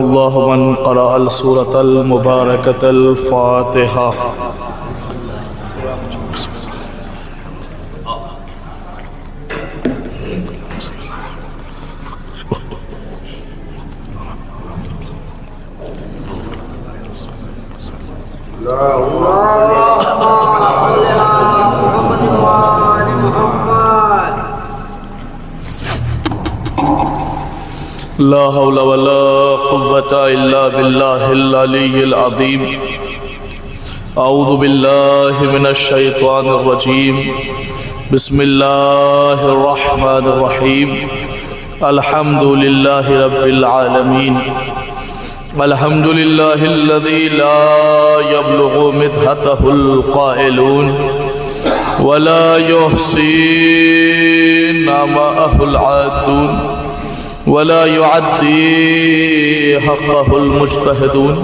الله من قرأ السورة المباركة الفاتحة. لا حول ولا قوة إلا بالله العلي العظيم. أعوذ بالله من الشيطان الرجيم. بسم الله الرحمن الرحيم. الحمد لله رب العالمين. الحمد لله الذي لا يبلغ مدحته القائلون ولا يحصي نعماءه العادون ولا يعدي حقه المجتهدون.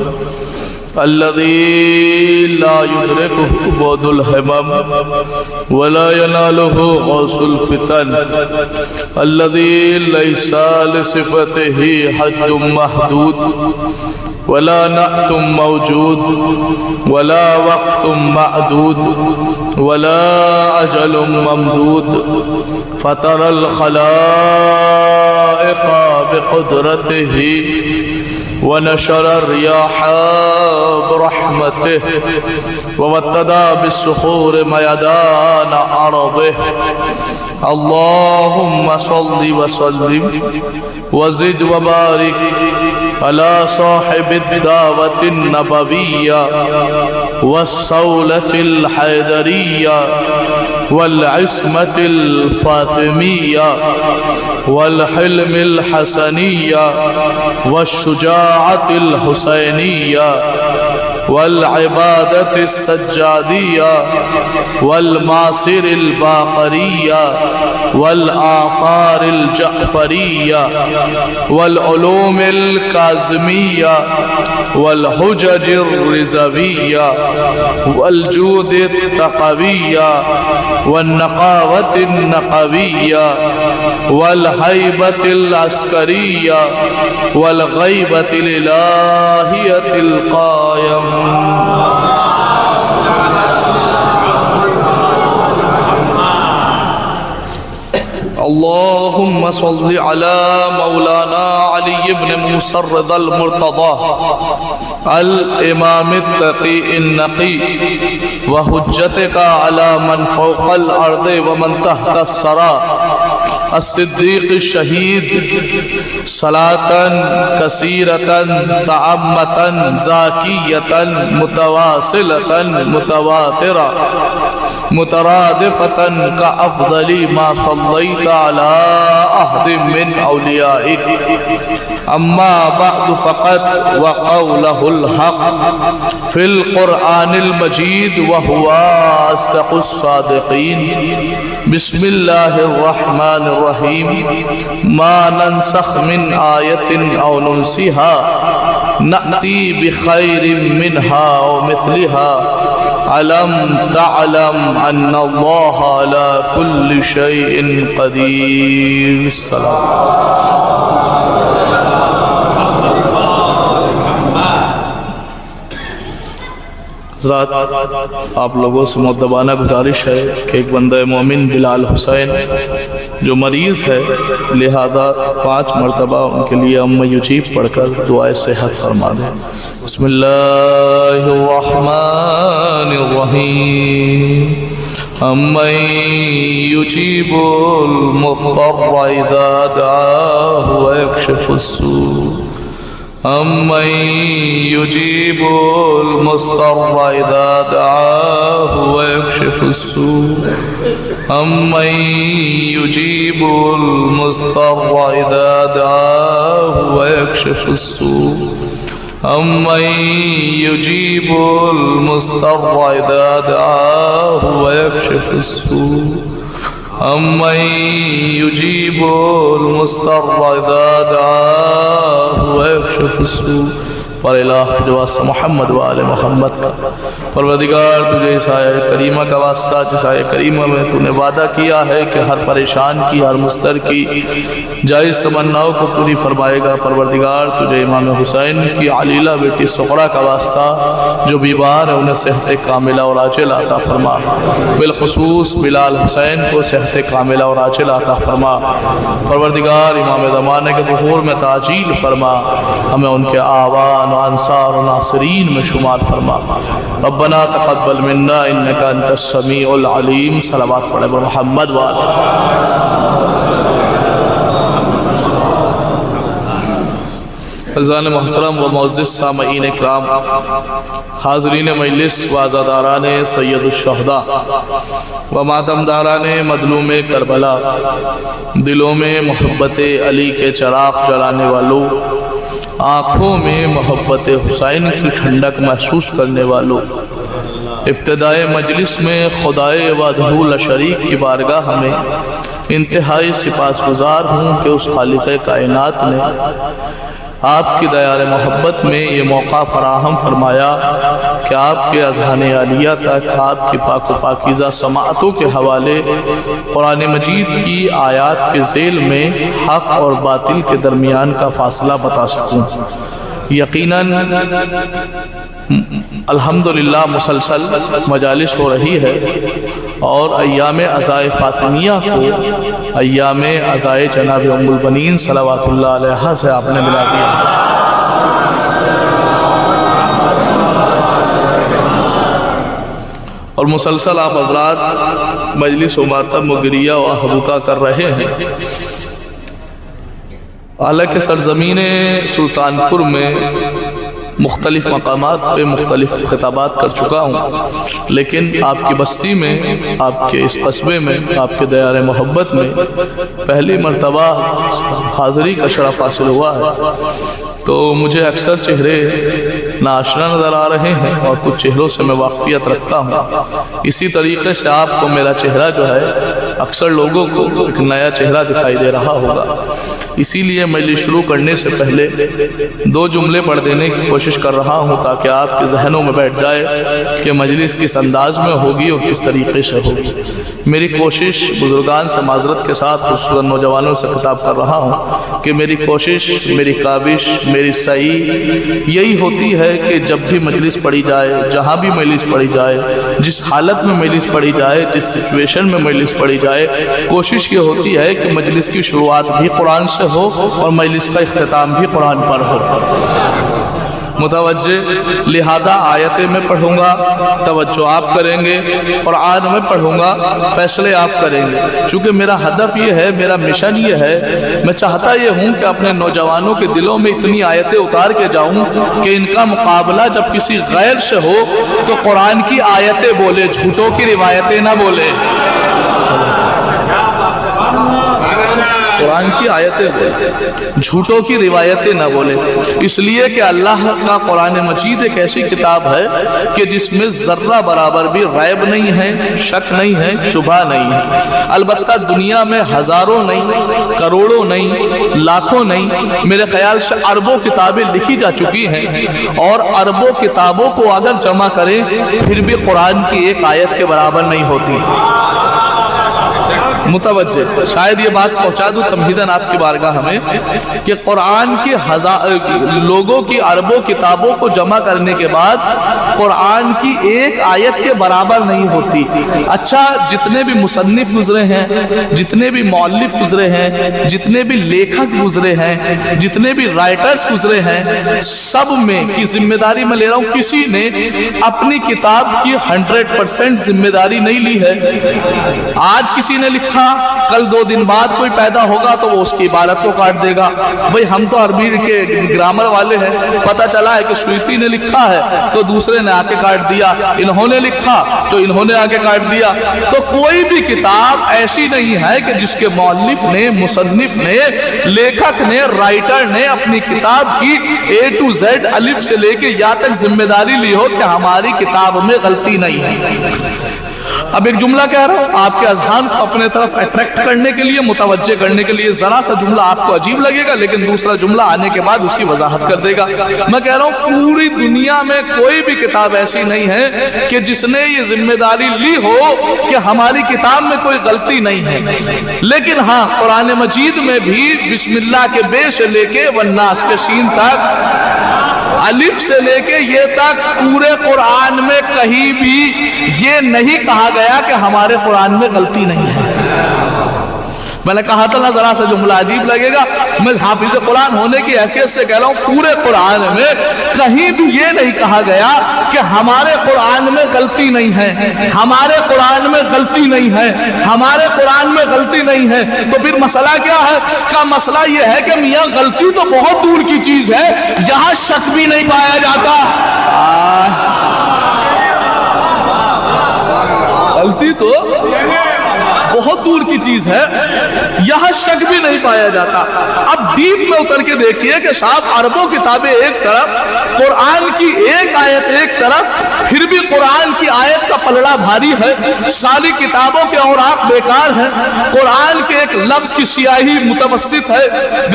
الذي لا يدركه بعد الهمم ولا يناله غوث الفتن. الذي ليس لصفته حد محدود ولا نعت موجود ولا وقت معدود ولا أجل ممدود. فطر الخلائق بقدرته ونشر الرياح برحمته وابتدى بالصخور ميدان أرضه. اللهم صل وسلم وزد وبارك على صاحب الدعوة النبوية والصولة الحيدرية والعصمة الفاطمية والحلم الحسنية والشجاعة الحسينية والعبادة السجادية والماصر الباقرية والآثار الجعفرية والعلوم الكاظمية والحجج الرزوية والجود التقوية والنقاوة النقوية والهيبة العسكرية والغيبة الإلهية القائم. اللهم صل على مولانا علي بن موسى الرضا المرتضى الإمام التقي النقي وحجتك على من فوق الأرض ومن تحت الثرى الصديق الشهيد صلاة كثيرة تعمة زاكية متواصلة متواترة مترادفة كأفضل ما صليت على أحد من أوليائك. أما بعد فقد وقوله الحق في القرآن المجيد وهو أصدق الصادقين. بسم الله الرحمن الرحيم. ما ننسخ من آية أو ننسها نأتي بخير منها ومثلها. ألم تعلم أن الله على كل شيء قدير. السلام. حضرات، آپ لوگوں سے مؤدبانہ گزارش ہے کہ ایک بندہ مومن بلال حسین جو مریض ہے، لہذا 5 مرتبہ ان کے لیے اما یجیب پڑھ کر دعائے صحت فرما دیں. بسم اللہ الرحمن الرحیم. امن یجیب المضطر اذا دعاہ ویکشف السوء. أَمَّن يُجِيبُ الْمُضْطَرَّ إِذَا دَعَاهُ وَيَكْشِفُ السُّوءَ. أَمَّن يُجِيبُ الْمُضْطَرَّ إِذَا دَعَاهُ وَيَكْشِفُ السُّوءَ. أَمَّن يُجِيبُ الْمُضْطَرَّ إِذَا دَعَاهُ وَيَكْشِفُ السُّوءَ. أَمَّن يُجِيبُ الْمُضْطَرَّ إِذَا دَعَاهُ وَيَكْشِفُ السُّوءَ. پر الہ جو واسطہ محمد و آل محمد کا۔ پروردگار تجھے اس آیہ کریمہ کا واسطہ جس آیہ کریمہ میں تو نے وعدہ کیا ہے کہ ہر پریشان کی ہر مستر کی جائز تمناؤں کو پوری فرمائے گا، پروردگار تجھے امام حسین کی علیلہ بیٹی سغرا کا واسطہ جو بیمار ہے انہیں صحت کاملہ اور عاجلہ عطا فرما، بالخصوص بلال حسین کو صحت کاملہ اور عاجلہ عطا فرما، پروردگار امام زمانے کے ظہور میں تعجیل فرما، ہمیں ان کے آوان و انصار و ناصرین میں شمار فرما۔ ربنا تقبل منا انك انت السمیع العلیم۔ صلوات پڑھے محمد و آلہ۔ عزیزان محترم و معزز سامعین اکرام، حاضرین مجلس و عزاداران سید الشہداء و ماتمداران مظلوم کربلا، دلوں میں محبت علی کے چراغ جلانے والوں، آنکھوں میں محبت حسین کی ٹھنڈک محسوس کرنے والوں، ابتدائے مجلس میں خدائے وحدہ لا شریک کی بارگاہ میں انتہائی سپاسگزار ہوں کہ اس خالق کائنات نے آپ کی دیار محبت میں یہ موقع فراہم فرمایا کہ آپ کے اذہان عالیہ تک آپ کی پاک و پاکیزہ سماعتوں کے حوالے قرآن مجید کی آیات کے ذیل میں حق اور باطل کے درمیان کا فاصلہ بتا سکوں۔ یقیناً الحمدللہ مسلسل مجالس ہو رہی ہے اور ایام عزائے فاطمیہ کو ایام عزائے جناب ام البنین صلوات اللہ علیہ سے آپ نے ملا دیا، اور مسلسل آپ حضرات مجلس و ماتم و گریہ و احبکہ کر رہے ہیں۔ حالانکہ سرزمین سلطان پور میں مختلف مقامات پہ مختلف خطابات کر چکا ہوں، لیکن آپ کی بستی میں، آپ کے اس قصبے میں، آپ کے دیار محبت میں پہلی مرتبہ حاضری کا شرف حاصل ہوا ہے، تو مجھے اکثر چہرے ناشنا نظر آ رہے ہیں اور کچھ چہروں سے میں واقفیت رکھتا ہوں۔ اسی طریقے سے آپ کو میرا چہرہ جو ہے اکثر لوگوں کو ایک نیا چہرہ دکھائی دے رہا ہوگا، اسی لیے مجلس شروع کرنے سے پہلے دو جملے پڑھ دینے کی کوشش کر رہا ہوں تاکہ آپ کے ذہنوں میں بیٹھ جائے کہ مجلس کس انداز میں ہوگی اور کس طریقے سے ہوگی۔ میری کوشش بزرگان سے معذرت کے ساتھ خصوصاً نوجوانوں سے خطاب کر رہا ہوں کہ میری کوشش، میری کاوش، میری سعی یہی ہوتی ہے کہ جب بھی مجلس پڑھی جائے، جہاں بھی مجلس پڑھی جائے، جس حالت میں مجلس پڑھی جائے، جس سچویشن میں مجلس پڑھی جائے، کوشش یہ ہوتی ہے کہ مجلس کی شروعات بھی قرآن سے ہو اور مجلس کا اختتام بھی قرآن پر ہو۔ متوجہ، لہذا آیتیں میں پڑھوں گا، توجہ آپ کریں گے، قرآن میں پڑھوں گا، فیصلے آپ کریں گے۔ چونکہ میرا ہدف یہ ہے، میرا مشن یہ ہے، میں چاہتا یہ ہوں کہ اپنے نوجوانوں کے دلوں میں اتنی آیتیں اتار کے جاؤں کہ ان کا مقابلہ جب کسی غیر سے ہو تو قرآن کی آیتیں بولے، جھوٹوں کی روایتیں نہ بولے، قرآن کی آیتیں بولے، جھوٹوں کی روایتیں نہ بولے، اس لیے کہ اللہ کا قرآن مجید ایک ایسی کتاب ہے کہ جس میں ذرہ برابر بھی ریب نہیں ہے، شک نہیں ہے، شبہ نہیں ہے۔ البتہ دنیا میں ہزاروں نہیں، کروڑوں نہیں، لاکھوں نہیں، میرے خیال سے اربوں کتابیں لکھی جا چکی ہیں، اور اربوں کتابوں کو اگر جمع کریں پھر بھی قرآن کی ایک آیت کے برابر نہیں ہوتی۔ متوجہ، شاید یہ بات پہنچا دوں تمہیداً آپ کی بارگاہ میں کہ قرآن کی لوگوں کی اربوں کتابوں کو جمع کرنے کے بعد قرآن کی ایک آیت کے برابر نہیں ہوتی۔ اچھا، جتنے بھی مصنف گزرے ہیں، جتنے بھی مؤلف گزرے ہیں، جتنے بھی لیکھک گزرے ہیں، جتنے بھی رائٹرز گزرے ہیں، سب میں کی ذمہ داری میں لے رہا ہوں، کسی نے اپنی کتاب کی 100% ذمہ داری نہیں لی ہے۔ آج کسی نے لکھا، کل 2 دن بعد کوئی پیدا ہوگا تو وہ اس کی عبارت کو کاٹ دے گا۔ بھئی ہم تو عربی کے گرامر والے ہیں، پتہ چلا ہے کہ سویتی نے لکھا ہے تو دوسرے نے آکے کاٹ دیا، انہوں نے لکھا تو انہوں نے آکے کاٹ دیا۔ تو کوئی بھی کتاب ایسی نہیں ہے کہ جس کے مؤلف نے، مصنف نے، لیکھک نے، رائٹر نے اپنی کتاب کی A to Z الف سے لے کے یا تک ذمہ داری لی ہو کہ ہماری کتاب میں غلطی نہیں ہے۔ اب ایک جملہ کہہ رہا ہوں آپ کے اذہان کو اپنے طرف اٹریکٹ کرنے کے لیے، متوجہ کرنے کے لیے، ذرا سا جملہ آپ کو عجیب لگے گا لیکن دوسرا جملہ آنے کے بعد اس کی وضاحت کر دے گا۔ میں کہہ رہا ہوں پوری دنیا میں کوئی بھی کتاب ایسی نہیں ہے کہ جس نے یہ ذمہ داری لی ہو کہ ہماری کتاب میں کوئی غلطی نہیں ہے، لیکن ہاں قرآن مجید میں بھی بسم اللہ کے بے سے لے کے والناس کے سین تک، الف سے لے کے یہ تک پورے قرآن میں کہیں بھی یہ نہیں کہا گیا کہ ہمارے قرآن میں غلطی نہیں ہے۔ میں نے کہا تھا نا ذرا سا جملہ عجیب لگے گا، میں حافظ قرآن ہونے کی حیثیت سے کہہ رہا ہوں پورے قرآن میں کہیں بھی یہ نہیں کہا گیا کہ ہمارے قرآن میں غلطی نہیں ہے، ہمارے قرآن میں غلطی نہیں ہے، ہمارے قرآن میں غلطی نہیں ہے۔ تو پھر مسئلہ کیا ہے؟ کا مسئلہ یہ ہے کہ میاں غلطی تو بہت دور کی چیز ہے، یہاں شک بھی نہیں پایا جاتا۔ غلطی تو بہت دور کی چیز ہے، یہاں شک بھی نہیں پایا جاتا۔ اب ڈیپ میں اتر کے دیکھیے کہ صاحب عربوں کتابیں ایک طرف، قرآن کی ایک آیت ایک طرف، پھر بھی قرآن کی آیت کا پلڑا بھاری ہے، ساری کتابوں کے اوراق بیکار ہیں، قرآن کے ایک لفظ کی سیاہی متوسط ہے،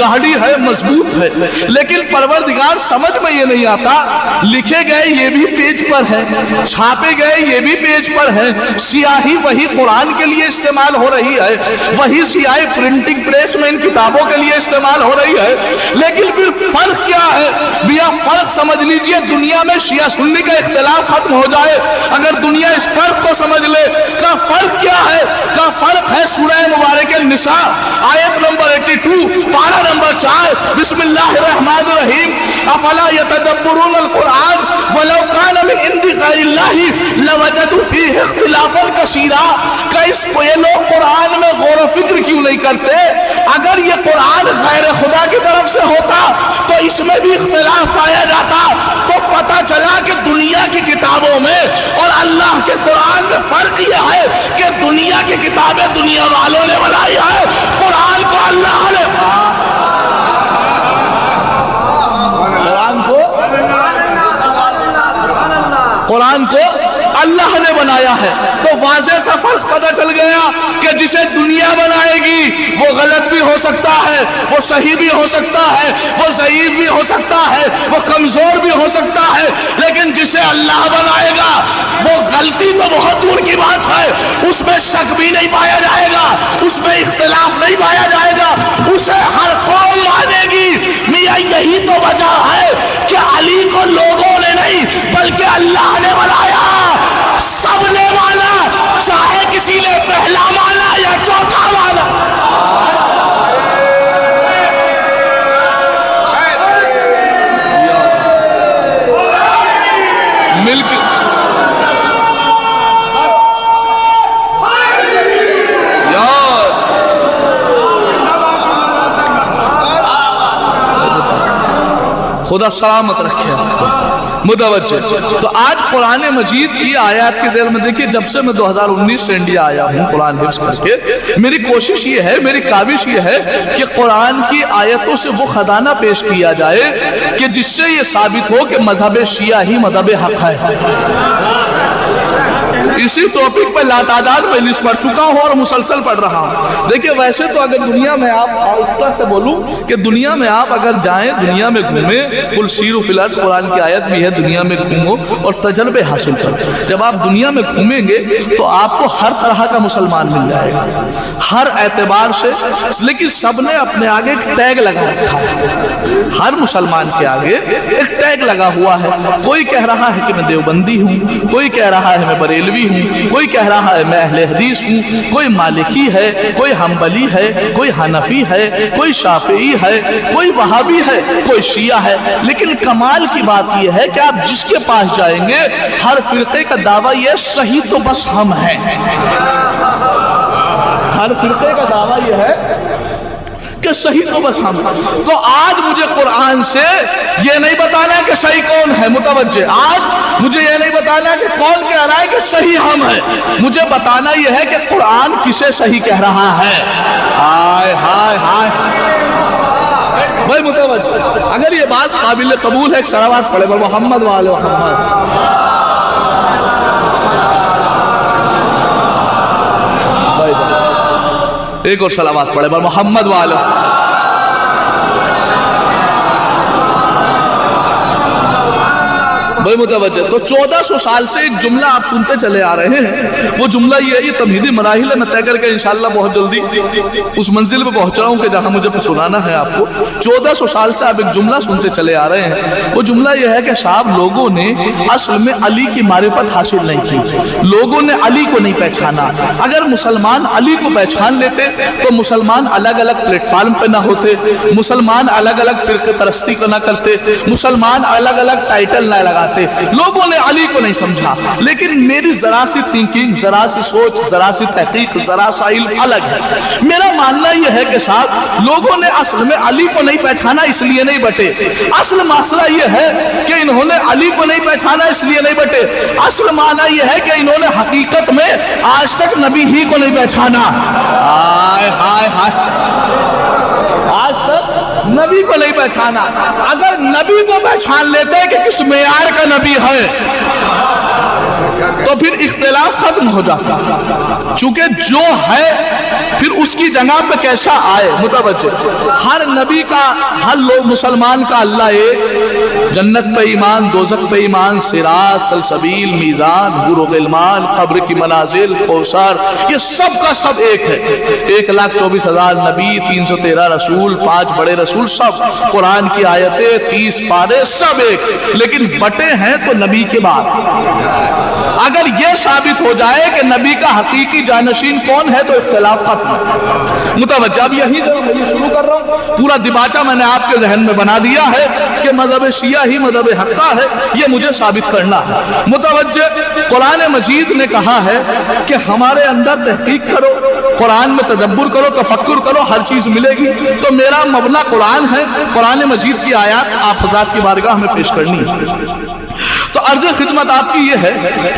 گاڑی ہے، مضبوط ہے، لیکن پروردگار سمجھ میں یہ نہیں آتا، لکھے گئے یہ بھی پیج پر ہے، چھاپے گئے یہ بھی پیج پر ہے، سیاہی وہی قرآن کے لیے استعمال ہو رہی ہے، وہی سیاہی پرنٹنگ پریس میں ان کتابوں کے لیے استعمال ہو رہی ہے، لیکن پھر فرق کیا ہے؟ بیا فرق سمجھ لیجئے، دنیا میں شیعہ سنی کا اختلاف ختم ہو جائے اگر دنیا اس فرق کو سمجھ لے۔ کا فرق کیا ہے؟ کا فرق ہے سورہ مبارک النساء آیت نمبر 82 پارہ نمبر 4، بسم اللہ الرحمن الرحیم، افلا یتدبرون القرآن ولو کان من عند غیر اللہ لوجدوا فیہ اختلافا کثیرا۔ کہ اس کو یہ لوگ قرآن میں غور و فکر کیوں نہیں کرتے؟ اگر یہ قرآن غیر خدا کی طرف سے ہوتا تو اس میں بھی اختلاف پایا جاتا۔ تو پتہ چلا کہ دنیا کی کتابوں میں اور اللہ کے قرآن میں فرق یہ ہے کہ دنیا کی کتابیں دنیا والوں نے بنائی ہے، قرآن کو اللہ نے قرآن کو اللہ نے بنایا ہے۔ تو واضح سا فرق پتہ چل گیا کہ جسے دنیا بنائے گی وہ غلط بھی ہو سکتا ہے، وہ صحیح بھی ہو سکتا ہے، وہ ضعیف بھی ہو سکتا ہے، وہ کمزور بھی ہو سکتا ہے، لیکن جسے اللہ بنائے گا وہ غلطی تو بہت دور کی بات ہے، اس میں شک بھی نہیں پایا جائے گا، اس میں اختلاف نہیں پایا جائے گا، اسے ہر قوم مانے گی۔ میاں یہی تو وجہ ہے کہ علی کو لوگوں نے نہیں بلکہ اللہ نے بنایا، سب نے مانا، چاہے کسی نے پہلا مانا یا چوتھا مانا۔ مل کے خدا سلامت رکھے متوجہ۔ تو آج قرآن مجید کی آیات کی دیر میں دیکھیے، جب سے میں 2019 سے انڈیا آیا ہوں قرآن حفظ کر کے، میری کوشش یہ ہے، میری کاوش یہ ہے کہ قرآن کی آیتوں سے وہ خزانہ پیش کیا جائے کہ جس سے یہ ثابت ہو کہ مذہب شیعہ ہی مذہب حق ہے۔ اسی ٹاپک پہ لاتعداد مجلس پڑھ چکا ہوں اور مسلسل پڑھ رہا ہوں۔ دیکھیں ویسے تو اگر دنیا میں آپ آہستہ سے بولوں کہ دنیا میں آپ اگر جائیں، دنیا میں گھومیں، قل سیروا فی الارض قرآن کی آیت بھی ہے، دنیا میں گھومو اور تجربے حاصل کرو۔ جب آپ دنیا میں گھومیں گے تو آپ کو ہر طرح کا مسلمان مل جائے گا، ہر اعتبار سے، لیکن سب نے اپنے آگے ایک ٹیگ لگا رکھا ہے۔ ہر مسلمان کے آگے ایک ٹیگ لگا ہوا ہے، کوئی کہہ رہا ہے کہ میں دیوبندی ہوں، کوئی کہہ رہا ہے میں بریلوی ہوں، کوئی کہہ رہا ہے میں اہل حدیث ہوں، کوئی مالکی ہے، کوئی حنبلی ہے، کوئی حنفی ہے، کوئی شافعی ہے، کوئی وہابی ہے، کوئی شیعہ ہے۔ لیکن کمال کی بات یہ ہے کہ آپ جس کے پاس جائیں گے ہر فرقے کا دعویٰ یہ صحیح تو بس ہم ہیں۔ ہر فرقے کا دعویٰ یہ ہے کہ صحیح تو بس ہم ہیں۔ تو آج مجھے قرآن سے یہ نہیں بتانا کہ صحیح کون ہے، متوجہ، آج مجھے یہ نہیں بتانا کہ کون کہہ رہا ہے کہ صحیح ہم ہیں، مجھے بتانا یہ ہے کہ قرآن کسے صحیح کہہ رہا ہے۔ ہائے ہائے ہائے بھائی متوجہ، اگر یہ بات قابل قبول ہے ایک صلوات پڑھے محمد وآل محمد۔ ایک اور صلوات پڑھے بر محمد والے. بھائی متوجہ. تو 1400 سال سے ایک جملہ آپ سنتے چلے آ رہے ہیں. وہ جملہ یہ ہے، یہ تمہیدی مراحل میں طے کر کے انشاءاللہ بہت جلدی اس منزل پہ پہنچ رہا ہوں کہ جہاں مجھے سنانا ہے آپ کو. 1400 سال سے آپ ایک جملہ سنتے چلے آ رہے ہیں. وہ جملہ یہ ہے کہ صاحب لوگوں نے اصل میں علی کی معرفت حاصل نہیں کی، لوگوں نے علی کو نہیں پہچانا. اگر مسلمان علی کو پہچان لیتے تو مسلمان الگ الگ پلیٹ فارم پہ نہ ہوتے، مسلمان الگ الگ فرقہ پرستی کو نہ کرتے، مسلمان الگ الگ ٹائٹل نہ لگاتے. لوگوں نے علی کو نہیں سمجھا. لیکن میری ذرا سی تھنکنگ، ذرا سی سوچ، ذرا سی تحقیق، ذرا سا علم الگ ہے. میرا ماننا یہ ہے کہ صاحب لوگوں نے اصل میں علی کو نہیں پہچانا اس لیے نہیں بٹے. اصل مسئلہ یہ ہے کہ انہوں نے علی کو نہیں پہچانا اس لیے نہیں بٹے. اصل معنی یہ ہے کہ انہوں نے حقیقت میں آج تک نبی ہی کو نہیں پہچانا. ہائے ہائے ہائے، آج تک نبی کو نہیں پہچانا. اگر نبی کو پہچان لیتے کہ کس معیار کا نبی ہے تو پھر اختلاف ختم ہو جاتا. چونکہ جو ہے پھر اس کی جگہ پہ کیسا آئے. متوجہ. ہر نبی کا، ہر لوگ مسلمان کا اللہ ایک، جنت پہ ایمان، دوزخ پہ ایمان، صراط، سلسبیل، میزان، حور و غلمان، قبر کی منازل، کوثر، یہ سب کا سب ایک ہے. 1,24,000 نبی، 313 رسول، 5 بڑے رسول، سب قرآن کی آیتیں، 30 پارے، سب ایک. لیکن بٹے ہیں تو نبی کے بعد. اگر یہ ثابت ہو جائے کہ نبی کا حقیقی جانشین کون ہے تو اختلاف ختم. متوجہ. اب یہی جو میں شروع کر رہا ہوں، پورا دباچہ میں نے آپ کے ذہن میں بنا دیا ہے کہ مذہب شیعہ ہی مذہب حقہ ہے، یہ مجھے ثابت کرنا ہے. متوجہ. قرآن مجید نے کہا ہے کہ ہمارے اندر تحقیق کرو، قرآن میں تدبر کرو، تفکر کرو، ہر چیز ملے گی. تو میرا مبنا قرآن ہے، قرآن مجید کی آیات آپ حضرات کی بارگاہ میں پیش کرنی ہے. تو عرض خدمت آپ کی یہ ہے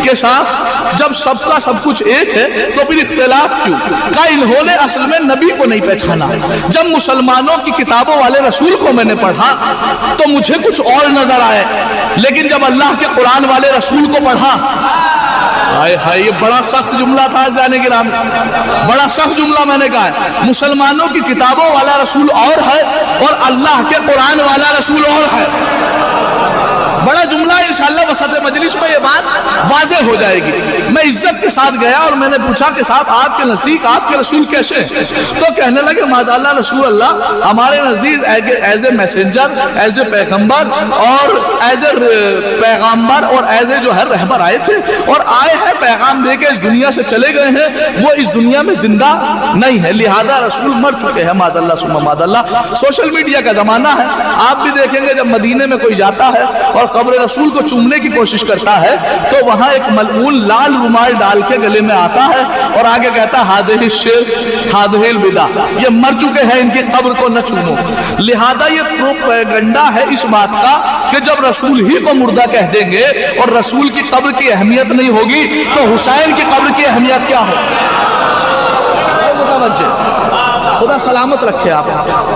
کہ صاحب جب سب کا سب کچھ ایک ہے تو پھر اختلاف کیوں؟ کہ انہوں نے اصل میں نبی کو نہیں پہچانا. جب مسلمانوں کی کتابوں والے رسول کو میں نے پڑھا تو مجھے کچھ اور نظر آئے، لیکن جب اللہ کے قرآن والے رسول کو پڑھا، ہائے ہائے، یہ بڑا سخت جملہ تھا زیادہ گرام، بڑا سخت جملہ میں نے کہا ہے. مسلمانوں کی کتابوں والا رسول اور ہے اور اللہ کے قرآن والا رسول اور ہے. بڑا جملہ. انشاءاللہ وسط مجلس میں یہ بات واضح ہو جائے گی. میں عزت کے ساتھ گیا اور میں نے پوچھا کہ صاحب آپ کے نزدیک آپ کے رسول کیسے ہیں؟ تو کہنے لگے ماذا اللہ رسول اللہ ہمارے نزدیک as a messenger, as a پیغمبر اور ایز اے پیغمبر اور ایز اے جو ہے رہبر آئے تھے، اور آئے ہیں پیغام دے کے اس دنیا سے چلے گئے ہیں، وہ اس دنیا میں زندہ نہیں ہے، لہذا رسول مر چکے ہیں. ماذا اللہ ثم ماذا اللہ. سوشل میڈیا کا زمانہ ہے، آپ بھی دیکھیں گے جب مدینے میں کوئی جاتا ہے اور قبر رسول کو چومنے کی کوشش کرتا ہے تو وہاں ایک ملعون لال رومال ڈال کے گلے میں آتا ہے اور آگے کہتا ہے ہادہ الشرک ہادہ البدع، یہ مر چکے ہیں، ان کی قبر کو نہ چومو. لہذا یہ پروپیگنڈا ہے اس بات کا کہ جب رسول ہی کو مردہ کہہ دیں گے اور رسول کی قبر کی اہمیت نہیں ہوگی تو حسین کی قبر کی اہمیت کیا ہو؟ خدا سلامت رکھے آپ.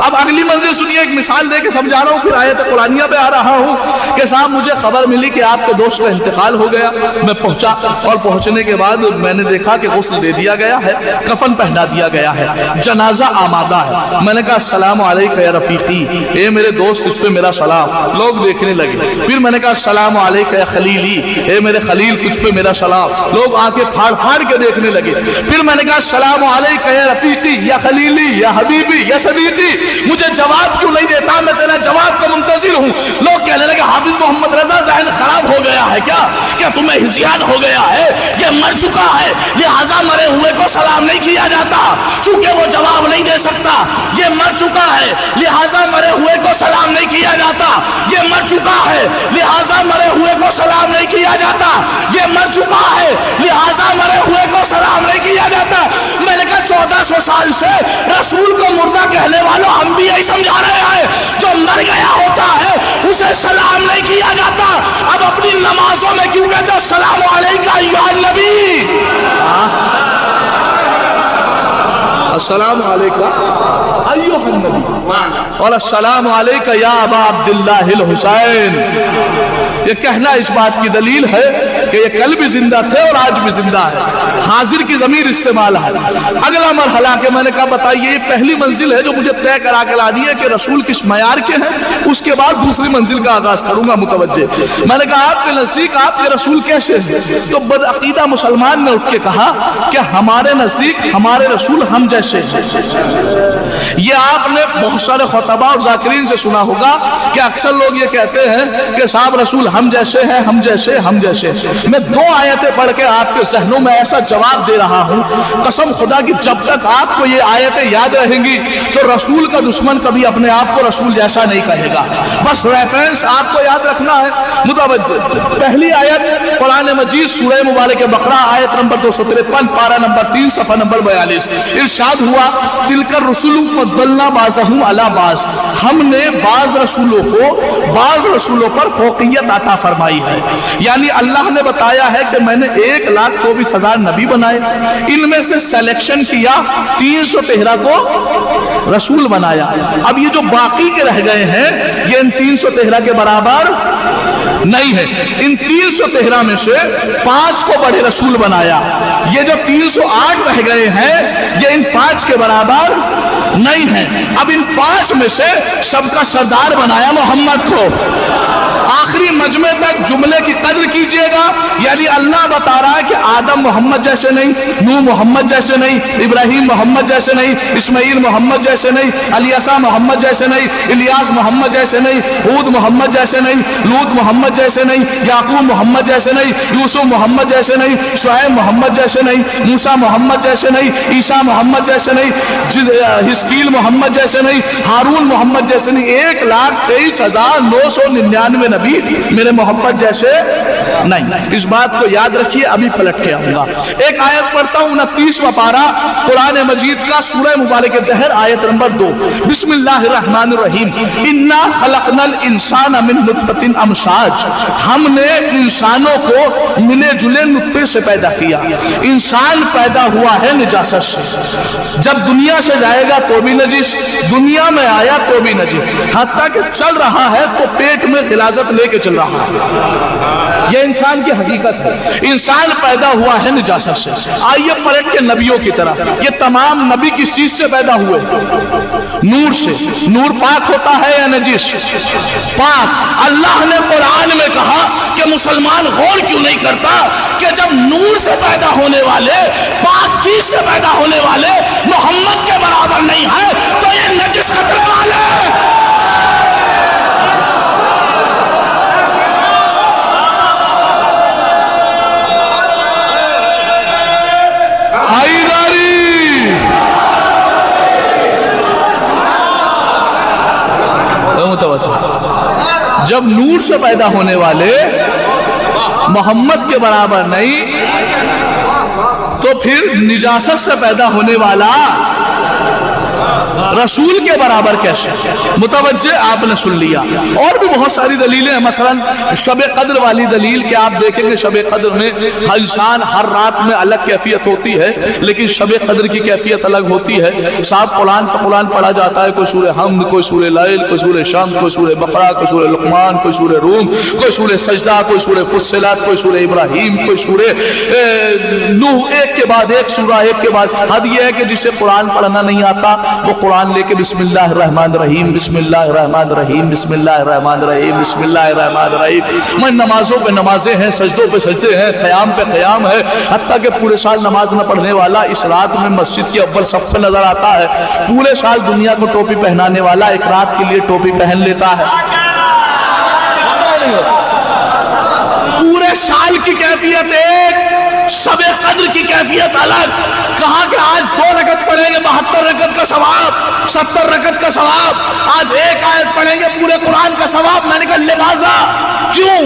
اب اگلی منزل سنیے، ایک مثال دے کے سمجھا رہا ہوں، پھر آیت قرآنیہ پہ آ رہا ہوں کہ صاحب مجھے خبر ملی کہ آپ کے دوست کا انتقال ہو گیا. میں پہنچا اور پہنچنے کے بعد میں نے دیکھا کہ غسل دے دیا گیا ہے، کفن پہنا دیا گیا ہے، جنازہ آمادہ ہے. میں نے کہا السلام علیکم یا رفیقی، اے میرے دوست اس پہ میرا سلام. لوگ دیکھنے لگے. پھر میں نے کہا السلام علیکم یا خلیلی، اے میرے خلیل تجھ پہ میرا سلام. لوگ آنکھیں پھاڑ پھاڑ کے دیکھنے لگے. پھر میں نے کہا السلام علیکم یا رفیقی یا خلیلی یا حبیبی یا صدیقی. مجھے جواب کیوں نہیں دیتا؟ میں تیرا جواب کا منتظر ہوں. لوگ کہنے لگے حافظ محمد رضا ذہن خراب ہو گیا ہے کیا تمہیں ہذیان ہو گیا ہے؟ یہ مر چکا ہے لہذا مرے ہوئے کو سلام نہیں کیا جاتا. چونکہ وہ جواب نہیں دے سکتا. یہ مر چکا ہے لہذا مرے ہوئے کو سلام نہیں کیا جاتا. یہ مر چکا ہے لہذا مرے ہوئے کو سلام نہیں کیا جاتا. یہ مر چکا ہے لہذا مرے ہوئے کو سلام نہیں کیا جاتا. میں نے کہا 1400 سال سے رسول کو مردہ کہنے والوں ہم بھی یہی سمجھا رہے ہیں، جو مر گیا ہوتا ہے اسے سلام نہیں کیا جاتا. اب اپنی نمازوں میں کیوں کہتے ہیں السلام علیکم ایھا النبی، السلام علیکم ایھا النبی اور السلام علیکم یا ابا عبداللہ الحسین. یہ کہنا اس بات کی دلیل ہے کہ یہ کل بھی زندہ تھے اور آج بھی زندہ ہے. حاضر کی ضمیر استعمال ہے۔ اگلا مرحلہ کہ میں نے کہا بتائیے یہ پہلی منزل ہے جو مجھے طے کرا کے لا دی ہے کہ رسول کس معیار کے ہیں، اس کے بعد دوسری منزل کا آغاز کروں گا متوجہ۔ میں نے کہا آپ کے نزدیک آپ کے رسول کیسے ہیں؟ تو بدعقیدہ مسلمان نے اٹھ کے کہا کہ ہمارے نزدیک ہمارے رسول ہم جیسے ہیں۔ یہ آپ نے بہت سارے خطباء اور ذاکرین سے سنا ہوگا کہ اکثر لوگ یہ کہتے ہیں کہ صاحب رسول ہم جیسے ہیں، ہم جیسے ہم جیسے۔ میں دو آیتیں پڑھ کے آپ کے ذہنوں میں ایسا جواب دے رہا ہوں، قسم خدا کی جب تک آپ کو یہ آیتیں یاد رہیں گی تو رسول کا دشمن کبھی اپنے آپ کو رسول جیسا نہیں کہے گا۔ بس ریفرنس آپ کو یاد رکھنا ہے متوجہ۔ پہلی آیت قرآن مجید سورہ مبارک بقرہ آیت نمبر 253 پارہ نمبر 3 صفحہ نمبر 42 ارشاد ہوا تلک الرسل فضلنا بعضهم علی بعض، ہم نے بعض رسولوں کو بعض رسولوں پر فوقیت عطا فرمائی ہے۔ یعنی اللہ نے بتایا ہے کہ میں نے 1,24,000 نبی بنائے، ان میں سے سلیکشن کیا 313 کو رسول بنایا۔ اب یہ جو باقی کے رہ گئے ہیں یہ ان 313 کے برابر نہیں ہے، ان 313 میں سے 5 کو بڑے رسول بنایا۔ یہ جو 308 رہ گئے ہیں یہ ان 5 کے برابر نہیں ہے۔ اب ان 5 میں سے سب کا سردار بنایا محمد کو۔ آخری مجمع تک جملے کی قدر کیجئے گا، یعنی اللہ بتا رہا ہے کہ آدم محمد جیسے نہیں، نوح محمد جیسے نہیں، ابراہیم محمد جیسے نہیں، اسماعیل محمد جیسے نہیں، الیاسا محمد جیسے نہیں، الیاس محمد جیسے نہیں، ہود محمد جیسے نہیں، لوط محمد جیسے نہیں، یعقوب محمد جیسے نہیں، یوسف محمد جیسے نہیں، شعیب محمد جیسے نہیں، موسیٰ محمد جیسے نہیں، عیسیٰ محمد جیسے نہیں، حزقیل محمد جیسے نہیں، ہارون محمد جیسے نہیں۔ 1,23,999 نبی میرے محمد جیسے نہیں۔ اس بات کو یاد رکھیے، ابھی پلٹ کے آؤں گا۔ ایک آیت پڑھتا ہوں 29واں پارہ قرآن مجید کا سورہ مبارک دہر آیت نمبر 2 بسم اللہ الرحمن الرحیم انا خلقنا الانسان من نطفۃ امشاج، ہم نے انسانوں کو ملے جلے نطفے سے پیدا کیا۔ انسان پیدا ہوا ہے نجاست سے، جب دنیا سے جائے گا تو بھی نجس، دنیا میں آیا تو بھی نجس، حتیٰ کہ چل رہا ہے تو پیٹ میں غلاظت لے کے چل رہا ہے۔ یہ انسان کی حقیقت ہے، انسان پیدا ہوا ہے نجاست سے۔ آئیے پلٹ کے نبیوں کی طرف، یہ تمام نبی کس چیز سے پیدا ہوئے؟ نور سے۔ نور پاک ہوتا ہے یا نجس؟ پاک۔ اللہ نے قرآن میں کہا کہ مسلمان غور کیوں نہیں کرتا کہ جب نور سے پیدا ہونے والے پاک چیز سے پیدا ہونے والے محمد کے برابر نہیں ہے تو یہ نجس خطرے والے۔ جب نور سے پیدا ہونے والے محمد کے برابر نہیں تو پھر نجاست سے پیدا ہونے والا رسول کے برابر کیسے؟ متوجہ آپ نے سن لیا۔ اور بھی بہت ساری دلیلیں ہیں، مثلا شب قدر والی دلیل کہ آپ دیکھیں گے شب قدر میں ہر انسان ہر رات میں الگ کیفیت ہوتی ہے، لیکن شب قدر کی کیفیت الگ ہوتی ہے۔ صاحب قرآن پڑھا جاتا ہے، کوئی سورہ حمد، کوئی سورہ لیل، کوئی سورہ شمس، کوئی سورہ بقرہ، کوئی سورہ لقمان، کوئی سورہ روم، کوئی سورہ سجدہ، کوئی سورہ فصلت، کوئی سورہ ابراہیم، کوئی سورہ نوح، ایک کے بعد ایک سورہ ایک کے بعد۔ حد یہ ہے کہ جسے قرآن پڑھنا نہیں آتا وہ قرآن لے کے بسم اللہ الرحمن الرحیم بسم اللہ الرحمن الرحیم بسم اللہ الرحمن الرحیم بسم اللہ الرحمن الرحیم۔ میں نمازوں پہ نمازیں ہیں، سجدوں پہ سجدے ہیں، قیام پہ قیام ہے، حتیٰ کہ پورے سال نماز نہ پڑھنے والا اس رات میں مسجد کے اول صف سے نظر آتا ہے۔ پورے سال دنیا کو ٹوپی پہنانے والا ایک رات کے لیے ٹوپی پہن لیتا ہے۔ پورے سال کی کیفیت ایک، شب قدر کی کیفیت الگ۔ کہا کہ آج 2 رکعت پڑھیں گے 72 رکعت کا ثواب، 70 رکعت کا ثواب، آج 1 آیت پڑھیں گے پورے قرآن کا ثواب۔ میں نے کہا لماذا، کیوں،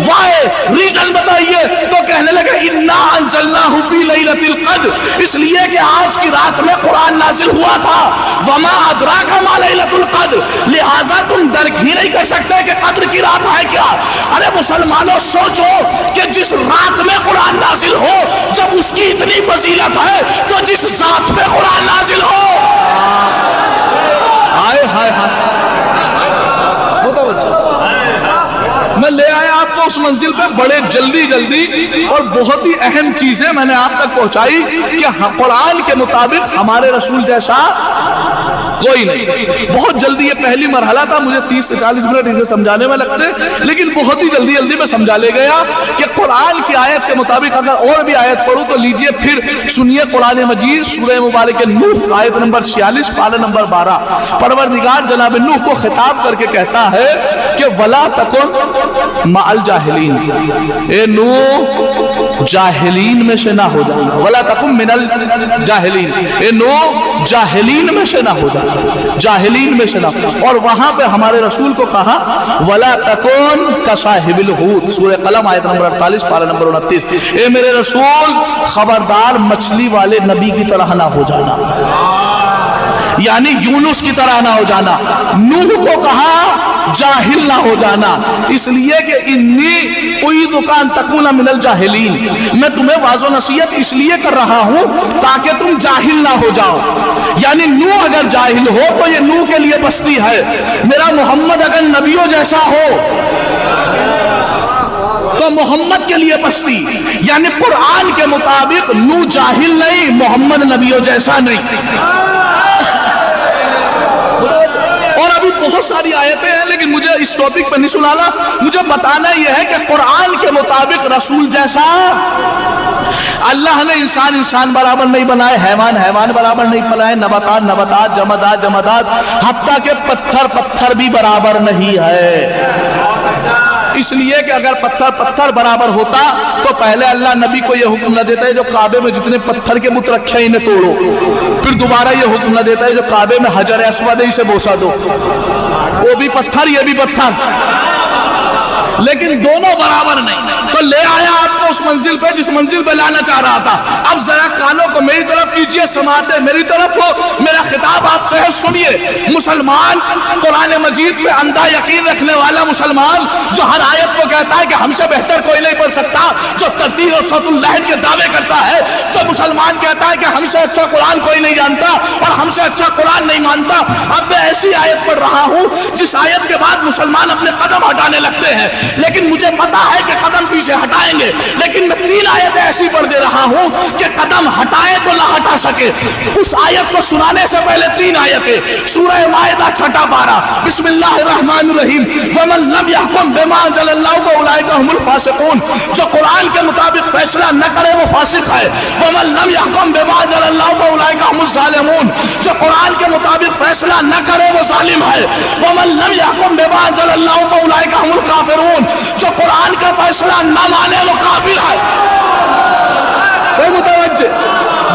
وائی، ریزن بتائیے؟ تو کہنے لگے انا انزلناہ فی لیلۃ القدر، اس لیے کہ آج کی رات میں قرآن نازل ہوا تھا۔ وما ادراک ما لیلۃ القدر، لہذا تم درک ہی نہیں کر سکتے کہ قدر کی رات ہے کیا۔ ارے مسلمانوں سوچو کہ جس رات میں قرآن نازل ہو، جب اس کی اتنی فضیلت ہے تو جس ذات پہ قرآن نازل ہو، ہائے ہائے ہائے، میں لے آیا آپ کو اس منزل پہ بڑے جلدی اور بہت ہی اہم چیزیں میں نے آپ تک پہنچائی کہ قرآن کے مطابق ہمارے رسول جیسا کوئی نہیں. بہت جلدی، یہ پہلی مرحلہ تھا، مجھے 30 سے 40 منٹ اسے سمجھانے میں لگتے، لیکن بہت ہی جلدی میں سمجھا لے گیا کہ قرآن کی آیت کے مطابق اگر اور بھی آیت پڑھوں تو لیجئے پھر سنیے قرآن مجید سورہ مبارک نوح آیت نمبر 46 پارہ نمبر 12. پروردگار جناب نوح کو خطاب کر کے کہتا ہے کہ وَلَا تَكُن مَعَ الْجَاهِلِينَ، اے نوح جاہلین میں سے نہ ہو جانا. وَلَا تَكُن مِنَ الْجَاهِلِينَ، اے نوح جاہلین میں سے نہ ہو جانا، جاہلین میں سے نہ. اور وہاں پہ ہمارے رسول کو کہا وَلَا تَكُن كَصَاحِبِ الْحُوتِ، سورہ قلم آیت نمبر 48 پارہ نمبر 29. اے میرے رسول خبردار مچھلی والے نبی کی طرح نہ ہو جانا، یعنی یونس کی طرح نہ ہو جانا. نوح کو کہا جاہل نہ ہو جانا، اس لیے کہ انی اعیذک ان تکون من الجاہلین، میں تمہیں واعظ و نصیحت اس لیے کر رہا ہوں تاکہ تم جاہل نہ ہو جاؤ. یعنی نوح اگر جاہل ہو تو یہ نوح کے لیے بستی ہے، میرا محمد اگر نبیوں جیسا ہو تو محمد کے لیے بستی. یعنی قرآن کے مطابق نوح جاہل نہیں، محمد نبیوں جیسا نہیں. بہت ساری آیتیں ہیں لیکن مجھے اس ٹاپک پہ نہیں سنانا، مجھے بتانا یہ ہے کہ قرآن کے مطابق رسول جیسا اللہ نے انسان برابر نہیں بنائے، حیوان برابر نہیں بنائے، نباتات جمادات حتیٰ کہ پتھر بھی برابر نہیں ہے. اس لیے کہ اگر پتھر برابر ہوتا تو پہلے اللہ نبی کو یہ حکم نہ دیتا ہے جو کعبے میں جتنے پتھر کے بت رکھے ہیں انہیں توڑو، پھر دوبارہ یہ حکم نہ دیتا ہے جو کعبے میں حجر اسود ہے اسے بوسا دو، وہ بھی پتھر یہ بھی پتھر، لیکن دونوں برابر نہیں. تو لے آیا آپ کو اس منزل پہ جس منزل پہ لانا چاہ رہا تھا. اب ذرا کانوں کو میری طرف کیجئے، سماعتیں میری طرف ہو، میرا خطاب آپ سے ہے، سنیے. مسلمان قرآن مجید پہ اندھا یقین رکھنے والا مسلمان جو ہر آیت کو کہتا ہے کہ ہم سے بہتر کوئی نہیں پڑھ سکتا، جو ترتیل اور صوت اللحن کے دعوے کرتا ہے، جو مسلمان کہتا ہے کہ ہم سے اچھا قرآن کوئی نہیں جانتا اور ہم سے اچھا قرآن نہیں مانتا. اب میں ایسی آیت پڑھ رہا ہوں جس آیت کے بعد مسلمان اپنے قدم ہٹانے لگتے ہیں، لیکن مجھے پتا ہے کہ قدم پیچھے ہٹائیں گے، لیکن میں 3 آیتیں ایسی پڑھ دے رہا ہوں کہ قدم ہٹائے تو نہ ہٹا سکے. اس آیت کو سنانے سے پہلے 3 آیتیں. سورہ مائدہ 6 پارہ بسم اللہ الرحمن الرحیم. وَمَن لَّمْ يَحْكُم بِمَا أَنزَلَ اللَّهُ فَأُولَٰئِكَ هُمُ الْفَاسِقُونَ، جو قرآن کے مطابق فیصلہ نہ کرے وہ فاسق ہے. وَمَن لَّمْ يَحْكُم بِمَا أَنزَلَ اللَّهُ فَأُولَٰئِكَ هُمُ الظَّالِمُونَ، جو قرآن کے مطابق فیصلہ نہ کرے وہ ظالم ہے. وَمَن لَّمْ يَحْكُم بِمَا أَنزَلَ اللَّهُ فَأُولَٰئِكَ هُمُ الْكَافِرُونَ، جو قرآن کا فیصلہ نہ مانے وہ کافر ہے. وہ متوجہ،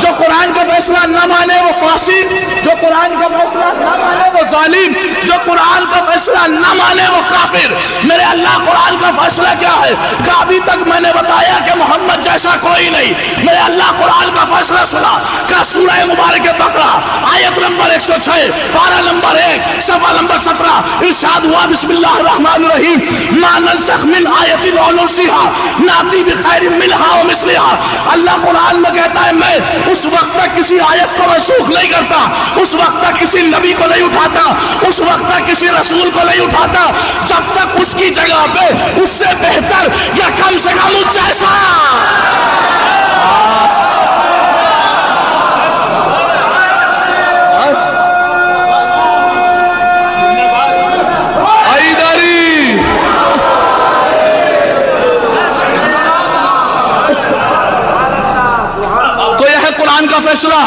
جو قرآن کا فیصلہ نہ مانے وہ فاسق، جو قرآن کا فیصلہ نہ مانے وہ ظالم، جو قرآن کا فیصلہ نہ مانے وہ کافر. میرے اللہ قرآن کا فیصلہ کیا ہے کہ ابھی تک میں نے بتایا کہ محمد جیسا کوئی نہیں. میرے اللہ قرآن کا فیصلہ سنا کہ سورہ مبارک بقرہ آیت نمبر 106 پارہ نمبر 1 صفحہ نمبر 17 ارشاد ہوا بسم اللہ الرحمن الرحیم ما ننسخ من آیت او ننسیها ناتی بخیر منها ومثلها. اللہ قرآن میں کہتا ہے میں اس وقت تک کسی آیت کو منسوخ نہیں کرتا، اس وقت تک کسی نبی کو نہیں اٹھاتا، اس وقت تک کسی رسول کو نہیں اٹھاتا جب تک اس کی جگہ پہ اس سے بہتر یا کم سے کم اس جیسا کا فیصلہ.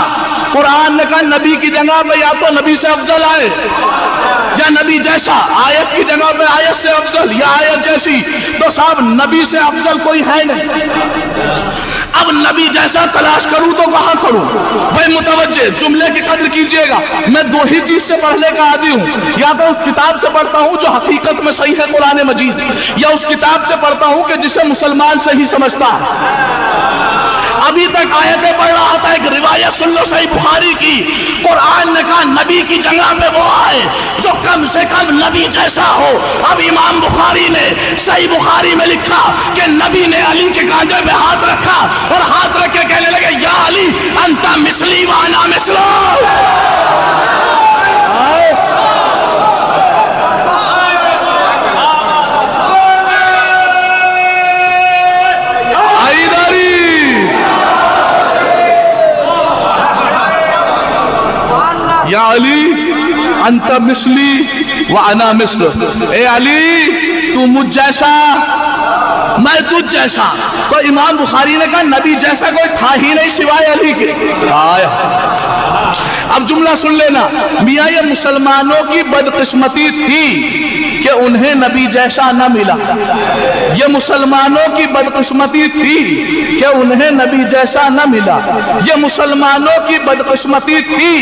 قرآن نے کہا نبی کی جگہ پہ یا تو نبی سے افضل آئے یا نبی جیسا، آیت کی جگہ پہ آیت سے افضل یا آیت جیسی. تو صاحب نبی سے افضل کوئی ہے نہیں. اب نبی جیسا تلاش کروں تو کہاں کروں؟ بھائی متوجہ جملے کی قدر کیجئے گا. میں 2 ہی چیز سے پڑھنے کا عادی ہوں، یا تو اس کتاب سے پڑھتا ہوں جو حقیقت میں صحیح ہے قرآن مجید، یا اس کتاب سے پڑھتا ہوں کہ جسے مسلمان صحیح سمجھتا ہے. ابھی تک آیتیں پڑھ رہا تھا، ایک روایت سن لو صحیح بخاری کی. قرآن نے کہا نبی کی جگہ پہ وہ آئے جو کم سے کم نبی جیسا ہو. اب امام بخاری نے صحیح بخاری میں لکھا کہ نبی نے علی کے کاندھے پہ ہاتھ رکھا اور ہاتھ رکھ کے کہنے لگے یا علی انت مثلی وانا مثلو. یا علی انت مثلی وانا مثلک، اے علی تو مجھ جیسا میں تجھ جیسا. تو امام بخاری نے کہا نبی جیسا کوئی تھا ہی نہیں سوائے علی کے. اب جملہ سن لینا، میاں یہ مسلمانوں کی بدقسمتی تھی کہ انہیں نبی جیسا نہ ملا. یہ مسلمانوں کی بدقسمتی تھی کہ انہیں نبی جیسا نہ ملا. یہ مسلمانوں کی بدقسمتی تھی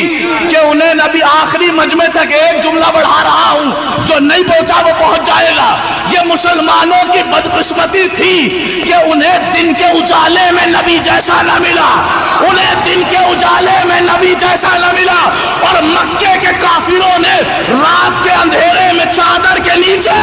کہ انہیں نبی، آخری مجمع تک ایک جملہ بڑھا رہا ہوں، جو نہیں پہنچا وہ پہنچ جائے گا. یہ مسلمانوں کی بدقسمتی تھی کہ انہیں دن کے اجالے میں نبی جیسا نہ ملا. انہیں دن کے اجالے میں نبی جیسا نہ ملا. اور مکے کے کافروں نے رات کے اندھیرے میں چادر کے نیچے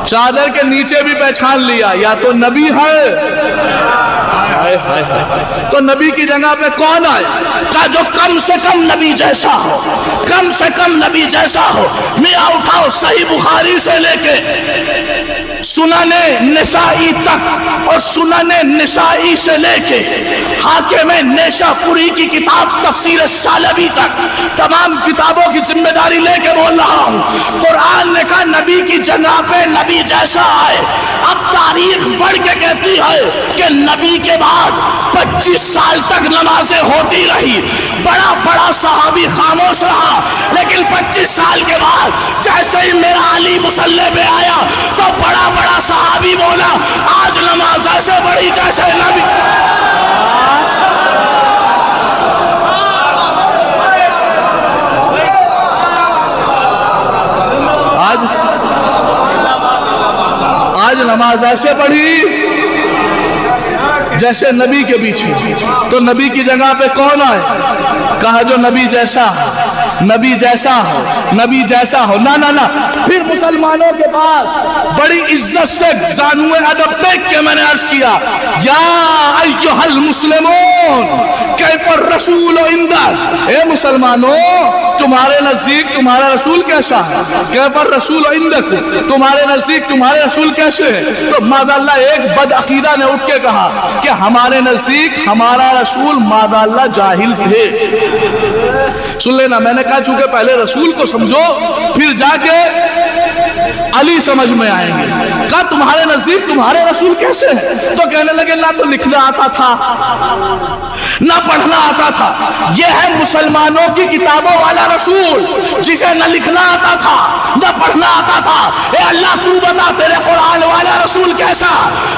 چادر کے نیچے بھی پہچان لیا یا تو نبی ہے. تو نبی کی جگہ پہ کون آئے؟ کہا جو کم سے کم نبی جیسا ہو، کم سے کم نبی جیسا ہو. میاں اٹھاؤ صحیح بخاری سے لے کے سنن نسائی تک، اور سنن نسائی سے لے کے حاکم نیشا پوری کی کتاب تفسیر سالبی تک، تمام کتابوں کی ذمہ داری لے کے بول رہا ہوں. قرآن نے کہا نبی کی جگہ پہ نبی جیسا آئے. اب تاریخ بڑھ کے کہتی ہے کہ نبی کے بعد 25 سال تک نمازیں ہوتی رہی. بڑا بڑا صحابی خاموش رہا، لیکن 25 سال کے بعد جیسے ہی میرا علی مصلی پہ آیا تو بڑا بڑا صحابی بولا آج نماز ایسے بڑی جیسے نبی. آج نماز ایسے پڑھی جیسے نبی کے پیچھے. تو نبی کی جگہ پہ کون آئے؟ کہا جو نبی جیسا، نبی جیسا ہو، نبی جیسا ہو. نہ پھر مسلمانوں کے پاس بڑی عزت سے زانوے ادب دیکھ کے میں نے عرض کیا یا ایھا المسلمون کیف الرسول عندک، اے مسلمانوں تمہارے نزدیک تمہارا رسول کیسا ہے؟ کیف الرسول عندک، تمہارے نزدیک تمہارے رسول کیسے ہیں؟ تو معاذ اللہ ایک بد عقیدہ نے اٹھ کے کہا کہ ہمارے نزدیک ہمارا رسول معاذ اللہ جاہل تھے. سن لینا، میں نے کہا چونکہ پہلے رسول کو سمجھو پھر جا کے علی سمجھ میں آئیں گے. کہا تمہارے نزدیک تمہارے رسول کیسے ہیں؟ تو کہنے لگے نہ تو لکھنا آتا تھا نہ پڑھنا آتا تھا. یہ ہے مسلمانوں کی کتابوں والا رسول جسے نہ لکھنا آتا تھا نہ پڑھنا آتا تھا. اے اللہ تو بتا تیرے قرآن والا رسول کیسا؟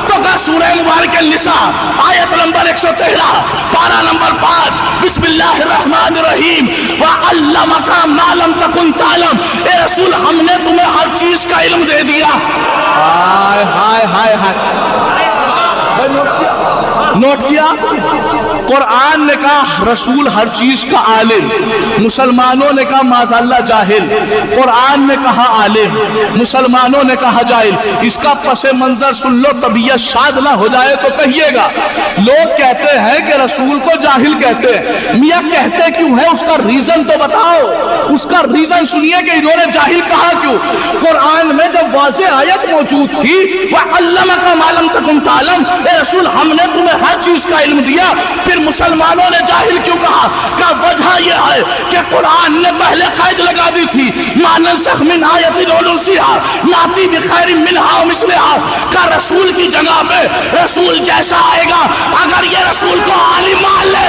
تو کہا سورہ مبارک النساء آیت نمبر 113 پارہ نمبر 5 بسم اللہ الرحمن الرحیم وَعَلَّمَكَ مَا لَمْ تَكُنْ تَعْلَمْ. اے رسول ہم نے تمہیں ہر چیز کا علم دے دیا. نوٹ کیا؟ قرآن نے کہا رسول ہر چیز کا عالم، مسلمانوں نے کہا معاذ اللہ جاہل. قرآن نے کہا عالم، مسلمانوں نے کہا جاہل. اس کا پس منظر سن لو، طبیعت شاد نہ ہو جائے تو کہیے گا. لوگ کہتے ہیں کہ رسول کو جاہل کہتے ہیں. میاں کہتے کیوں ہیں؟ اس کا ریزن تو بتاؤ. اس کا ریزن سنیے کہ انہوں نے جاہل کہا کیوں. قرآن میں جب واضح آیت موجود تھی وَعَلَّمَكَ مَا لَمْ تَكُنْ تَعْلَمْ، اے رسول ہم نے تمہیں ہر چیز کا علم دیا. پھر مسلمانوں نے جاہل کیوں کہا؟ کہ وجہ یہ ہے کہ قرآن نے پہلے قید لگا دی تھی مَا نَنسَخْ مِنْ آیَةٍ أَوْ نُنسِھَا نَأْتِي بِخَيْرٍ مِنْھَا أَوْ مِثْلِھَا. کہ رسول کی جگہ پہ رسول جیسا آئے گا. اگر یہ رسول کو عالم مان لے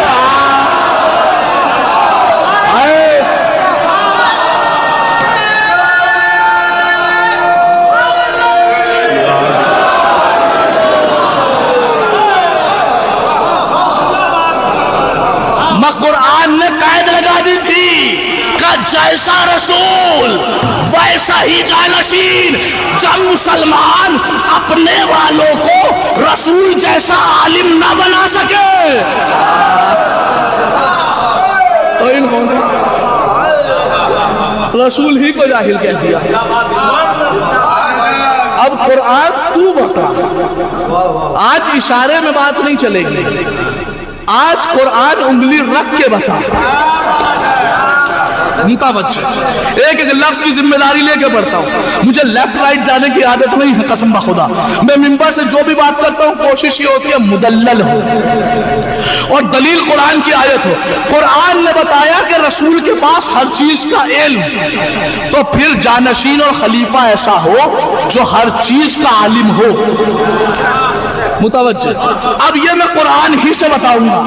قرآن نے قید لگا دی تھی کہ جیسا رسول ویسا ہی جانشین. جب مسلمان اپنے والوں کو رسول جیسا عالم نہ بنا سکے تو انہوں نے رسول ہی کو جاہل کہہ دیا. اب قرآن تو بتا، آج اشارے میں بات نہیں چلے گی. آج قرآن انگلی رکھ کے بتا. متوجہ، ایک ایک لفظ کی ذمہ داری لے کے پڑھتا ہوں، مجھے لیفٹ رائٹ جانے کی عادت نہیں ہے قسم بخدا، میں ممبر سے جو بھی بات کرتا ہوں کوشش یہ ہوتی ہے مدلل ہو اور دلیل قرآن کی آیت ہو۔ قرآن نے بتایا کہ رسول کے پاس ہر چیز کا علم، تو پھر جانشین اور خلیفہ ایسا ہو جو ہر چیز کا عالم ہو۔ متوجہ، اب یہ میں قرآن ہی سے بتاؤں گا،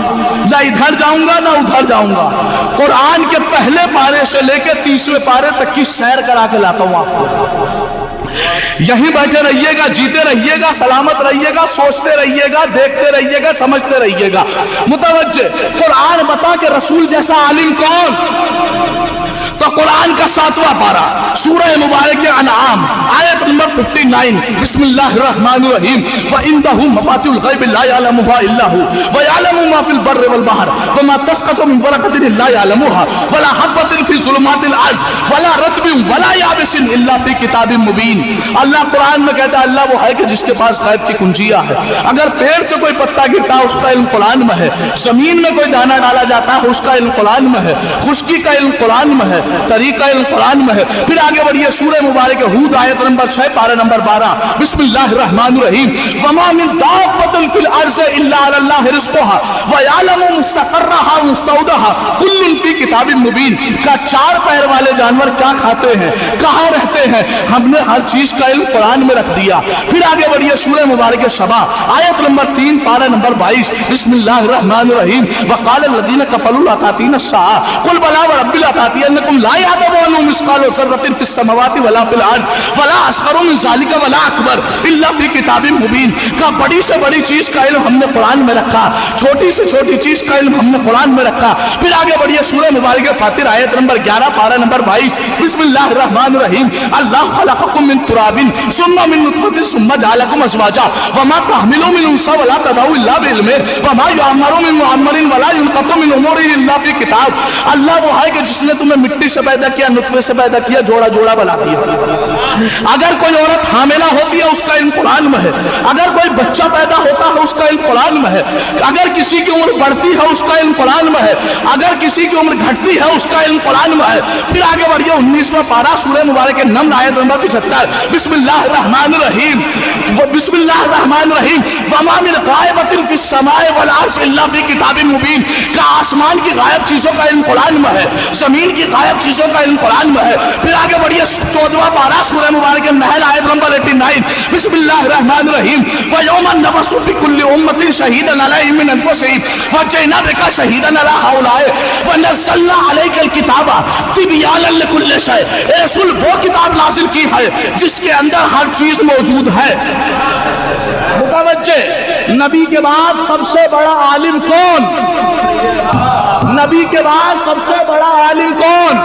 نہ ادھر جاؤں گا نہ ادھر جاؤں گا، قرآن کے پہلے پارے سے لے کے 30ویں پارے تک کی سیر کرا کے لاتا ہوں آپ کو۔ یہیں بیٹھے رہیے گا، جیتے رہیے گا، سلامت رہیے گا، سوچتے رہیے گا، دیکھتے رہیے گا، سمجھتے رہیے گا۔ متوجہ، قرآن بتا کہ رسول جیسا عالم کون؟ تو قرآن کا 7واں پارہ سورہ مبارک انعام آیت نمبر 59، بسم اللہ الرحمن الرحیم، وَعِندَهُ مَفَاتِحُ الْغَيْبِ لَا يَعْلَمُهَا إِلَّا هُوَ وَيَعْلَمُ مَا فِي الْبَرِّ وَالْبَحْرِ وَمَا تَسْقُطُ مِنْ وَرَقَةٍ إِلَّا يَعْلَمُهَا وَلَا حَبَّةٍ فِي ظُلُمَاتِ الْأَرْضِ وَلَا رَطْبٍ وَلَا يَابِسٍ إِلَّا فِي كِتَابٍ مُبِينٍ۔ اللہ قرآن میں کہتا ہے اللہ وہ ہے کہ جس کے پاس غیب کی کنجیاں ہے، اگر پیڑ سے کوئی پتا گرتا ہے اس کا علم قرآن میں ہے، زمین میں کوئی دانہ ڈالا جاتا ہے اس کا علم قرآن میں ہے، خشکی کا علم قرآن میں ہے، طریقہ علم قرآن میں ہے۔ پھر آگے بڑھیے سورہ مبارک ہود آیت نمبر 6 پارہ نمبر 12، بسم اللہ الرحمن الرحیم، وما من دابۃ فی الارض الا علی اللہ رزقها ویعلم مستقرها ومستودعها کل فی کتاب مبین۔ کا 4 پیر والے جانور کیا کھاتے ہیں، کہاں رہتے ہیں، ہم نے ہر چیز کا علم قرآن میں رکھ دیا۔ پھر آگے بڑھیے سورہ مبارک سبا آیت نمبر 3 پارہ نمبر 22، بسم اللہ الرحمن الرحیم، وقال الذین کفروا لا تأتینا الساعۃ قل بلی وربی لا تأتینکم لا یعلم مثقال ذرۃ فی السماوات ولا فی الارض ولا اصغر من ذلک ولا اکبر الا فی کتاب مبین۔ کا بڑی سے بڑی چیز کا علم ہم نے قرآن میں رکھا، چھوٹی سے چھوٹی چیز کا علم ہم نے قرآن میں رکھا۔ پھر آگے بڑھیے سورہ مبارک فاطر آیت نمبر 11 پارہ نمبر 22، بسم اللہ الرحمن الرحیم، اللہ خلقکم من تراب ثم من نطفۃ ثم جعلکم ازواجا وما تحمل من انثى ولا تضع الا بعلمه وما يعمر من معمر ولا ينقطع من عمره الا في کتاب۔ اللہ وہ ہے کہ جس نے تمہیں مٹی سے پیدا کیا، نطفے سے پیدا کیا، جوڑا جوڑا بنا دیا۔ اگر کوئی عورت حاملہ ہوتی ہے اس کا علم قرآن میں ہے، اگر کوئی بچہ پیدا ہوتا ہے اس کا علم قرآن میں ہے، اگر کسی کی عمر بڑھتی ہے اس کا علم قرآن میں ہے، اگر کسی کی عمر گھٹتی ہے اس کا علم قرآن میں ہے۔ پھر آگے بڑھیے 19واں پارہ سورہ مبارک نمل آیت نمبر 75، بسم اللہ الرحمن الرحیم، بسم اللہ الرحمن الرحیم، وما من غائبۃ فی السماء والارض الا فی کتاب مبین۔ کا آسمان کی غائب چیزوں کا علم قرآن میں ہے، زمین کی غائب چیزوں کا علم قرآن میں ہے۔ پھر آگے بڑھیے 14واں پارہ سورہ مبارک النحل آیت نمبر 89، بسم اللہ الرحمن الرحیم، وَيَوْمَ نَبْعَثُ فِي كُلِّ أُمَّةٍ شَهِيدًا عَلَيْهِمْ مِنْ أَنفُسِهِمْ وَجِئْنَا بِكَ شَهِيدًا عَلَىٰ هَٰؤُلَاءِ وَنَزَّلْنَا عَلَيْكَ الْكِتَابَ تِبْيَانًا لِكُلِّ شَيْءٍ۔ اے رسول وہ کتاب نازل کی ہے جس کے اندر ہر چیز موجود ہے۔ متوجہ، نبی کے بعد سب سے بڑا عالم کون؟ نبی کے بعد سب سے بڑا عالم کون؟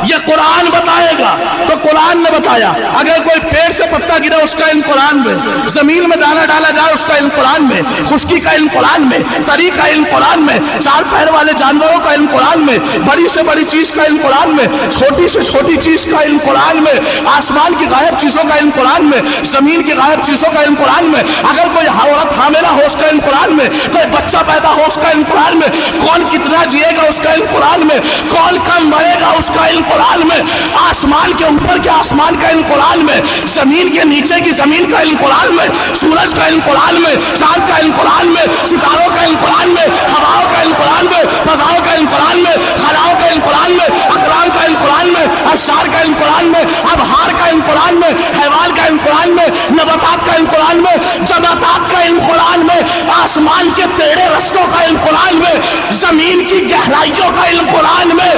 یہ قرآن بتائے گا۔ تو قرآن نے بتایا اگر کوئی پیڑ سے پتا گرا اس کا علم قرآن میں، زمین میں دانہ ڈالا جائے اس کا علم قرآن میں، خشکی کا علم قرآن میں، طری کا علم قرآن میں، 4 پیر والے جانوروں کا علم قرآن میں، بڑی سے بڑی چیز کا علم قرآن میں، چھوٹی سے چھوٹی چیز کا علم قرآن میں، آسمان کی غائب چیزوں کا علم قرآن میں، زمین کی غائب چیزوں کا علم قرآن میں، اگر کوئی عورت حاملہ ہو اس کا علم قرآن میں، کوئی بچہ پیدا ہو اس کا علم قرآن میں، کون کتنا جیے گا اس کا علم قرآن میں، کون کم مرے گا اس کا علم قرآن میں، آسمان کے اوپر کے آسمان کا علم قرآن میں، زمین کے نیچے کی زمین کا علم قرآن میں، سورج کا علم قرآن میں، چاند کا علم قرآن میں، ستاروں کا علم قرآن میں، ہواؤں کا علم قرآن میں، فضاؤں کا علم قرآن میں، خلاؤں کا علم قرآن میں، اقلام کا علم قرآن میں، اشعار کا علم قرآن میں، ابحار کا علم قرآن میں، حیوان کا علم قرآن میں، نباتات کا علم قرآن میں، جمادات کا علم قرآن میں، آسمان کے ٹیڑھے رستوں کا علم قرآن میں، زمین کی گہرائیوں کا علم قرآن میں،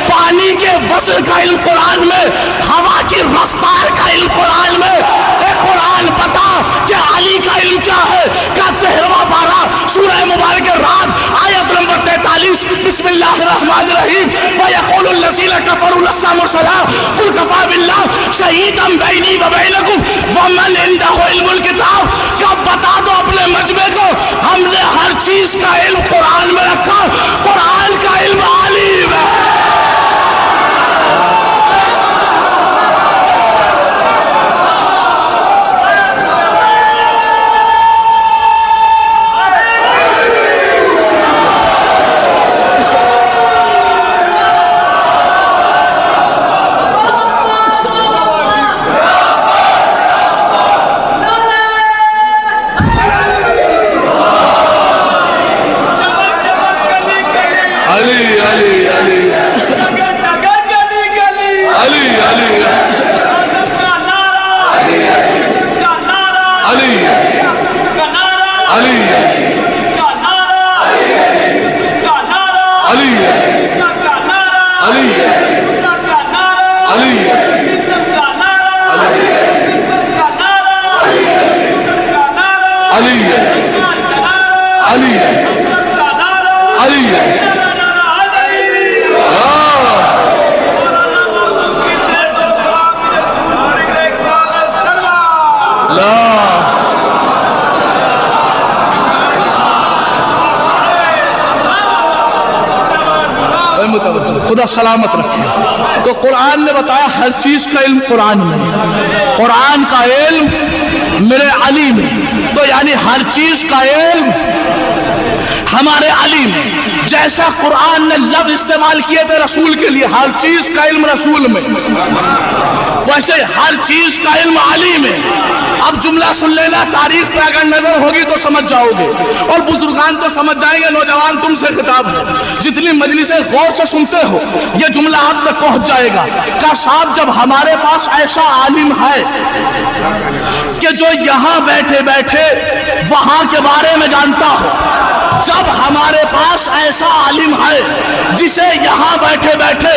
پانی کے وزن کا علم قرآن میں، ہوا کی رفتار کا علم قرآن میں۔ اے قرآن پتا کہ علی کا علم کیا ہے؟ کا 13واں پارہ سورہ مبارک رات آیت نمبر 43، بسم اللہ الرحمن الرحیم، وَيَقُولُ الَّذِينَ كَفَرُوا لَسْتَ مُرْسَلًا قُلْ كَفَىٰ بِاللَّهِ شَهِيدًا بَيْنِي وَبَيْنَكُمْ وَمَنْ عِندَهُ عِلْمُ الْكِتَابِ۔ کیا بتا دو اپنے مجمع کو ہم نے ہر چیز کا علم قرآن میں رکھا، قرآن کا علم عالم ہے۔ خدا سلامت رکھے. تو قرآن نے بتایا ہر چیز کا علم قرآن میں، قرآن کا علم میرے علی میں. تو یعنی ہر چیز کا علم ہمارے علی میں. جیسا قرآن نے لفظ استعمال کیے تھے رسول کے لیے، ہر چیز کا علم رسول میں، ویسے ہر چیز کا علم علی میں. اب جملہ سن لینا، تاریخ پہ اگر نظر ہوگی تو سمجھ جاؤ گے، اور بزرگان تو سمجھ جائیں گے. نوجوان تم سے خطاب ہے، جتنی مجلسیں غور سے سنتے ہو یہ جملہ آپ تک پہنچ جائے گا. کہ صاحب جب ہمارے پاس ایسا عالم ہے کہ جو یہاں بیٹھے بیٹھے وہاں کے بارے میں جانتا ہو، جب ہمارے پاس ایسا عالم ہے جسے یہاں بیٹھے بیٹھے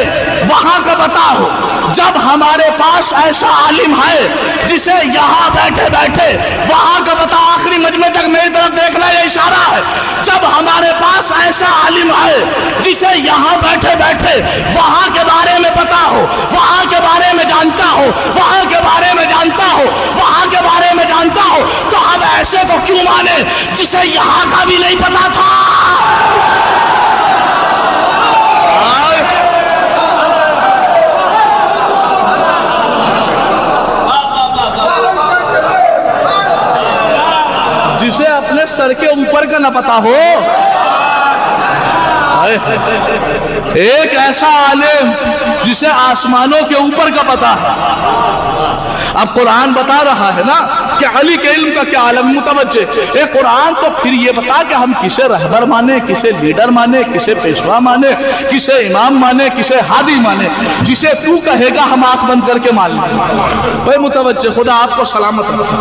وہاں کا پتا ہو، جب ہمارے پاس ایسا عالم ہے جسے یہاں بیٹھے بیٹھے وہاں کا پتا، آخری مجمع تک میری طرف دیکھنا یہ اشارہ ہے، جب ہمارے پاس ایسا عالم ہے جسے یہاں بیٹھے بیٹھے وہاں کے بارے میں پتا ہو، وہاں کے بارے میں جانتا ہو، وہاں کے بارے میں جانتا ہو، وہاں کے بارے میں جانتا ہو، تو ہم ایسے کو کیوں مانے جسے یہاں کا بھی نہیں پتا تھا؟ جسے اپنے سر کے اوپر کا نہ پتا ہو. ایک ایسا عالم جسے آسمانوں کے اوپر کا پتا ہے. اب قرآن بتا رہا ہے نا کہ علی کے علم کا کیا عالم. متوجہ، ایک قرآن تو پھر یہ بتا کہ ہم کسے رہبر مانے، کسے لیڈر مانے، کسے پیشوا مانے، کسے امام مانے، کسے ہادی مانے. جسے تو کہے گا ہم آنکھ بند کر کے مان لیں. بھائی متوجہ، خدا آپ کو سلامت رکھے.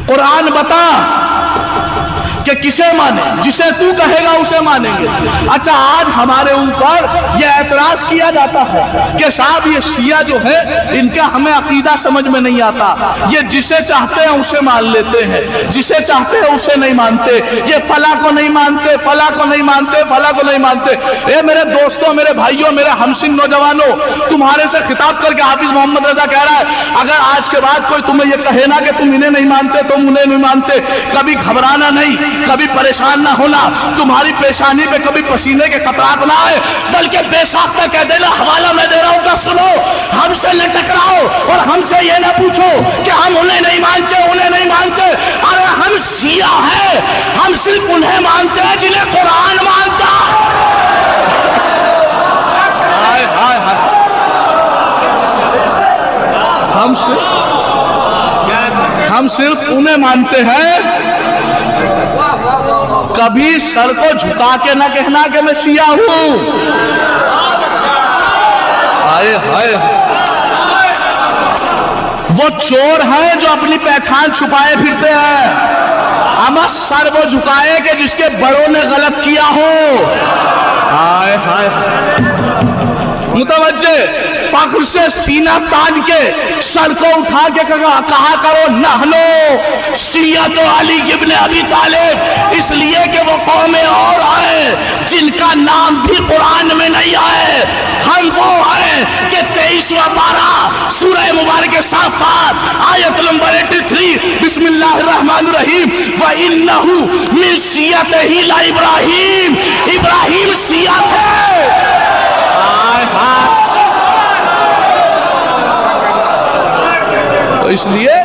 قرآن بتا کہ کسے مانے، جسے تو کہے گا اسے مانیں گے. اچھا، آج ہمارے اوپر یہ اعتراض کیا جاتا ہے کہ صاحب یہ شیعہ جو ہے ان کا ہمیں عقیدہ سمجھ میں نہیں آتا، یہ جسے چاہتے ہیں اسے مان لیتے ہیں، جسے چاہتے ہیں اسے نہیں مانتے، یہ فلاں کو نہیں مانتے، فلاں کو نہیں مانتے، فلاں کو نہیں مانتے. اے میرے دوستوں، میرے بھائیوں، میرے ہمسن نوجوانوں، تمہارے سے خطاب کر کے حافظ محمد رضا کہہ رہا ہے اگر آج کے بعد کوئی تمہیں یہ کہے نا کہ تم انہیں نہیں مانتے، تم انہیں نہیں مانتے، کبھی گھبرانا نہیں، کبھی پریشان نہ ہونا. تمہاری پیشانی پہ کبھی پسینے کے خطرات نہ آئے، بلکہ بے ساختہ کہہ دینا حوالہ میں دے رہا ہوں کہ سنو، ہم سے نہ ٹکراؤ اور ہم سے یہ نہ پوچھو کہ ہم انہیں نہیں مانتے، انہیں نہیں مانتے. ارے ہم شیعہ ہیں، ہم صرف انہیں مانتے ہیں جنہیں قرآن مانتا. ہم صرف انہیں مانتے ہیں. کبھی سر کو جھکا کے نہ کہنا کہ میں شیعہ ہوں. آئے ہائے، وہ چور ہیں جو اپنی پہچان چھپائے پھرتے ہیں. اما سر وہ جھکائے کہ جس کے بڑوں نے غلط کیا ہو. آئے ہائے، متوجہ، فخر سے سینہ تان کے سر کو اٹھا کے کہا کرو نحنو شیعۃ علی ابن ابی طالب، اس لیے کہ وہ قومیں اور آئے جن کا نام بھی قرآن میں نہیں آئے. ہم وہ ہیں کہ 23واں پارہ سورہ مبارک صافات آیت نمبر 83، بسم اللہ الرحمن الرحیم، وَإِنَّهُ مِن شِيَّتِهِ لَإِبْرَاهِيمَ، ابراہیم شیعہ تھے. تو اس لیے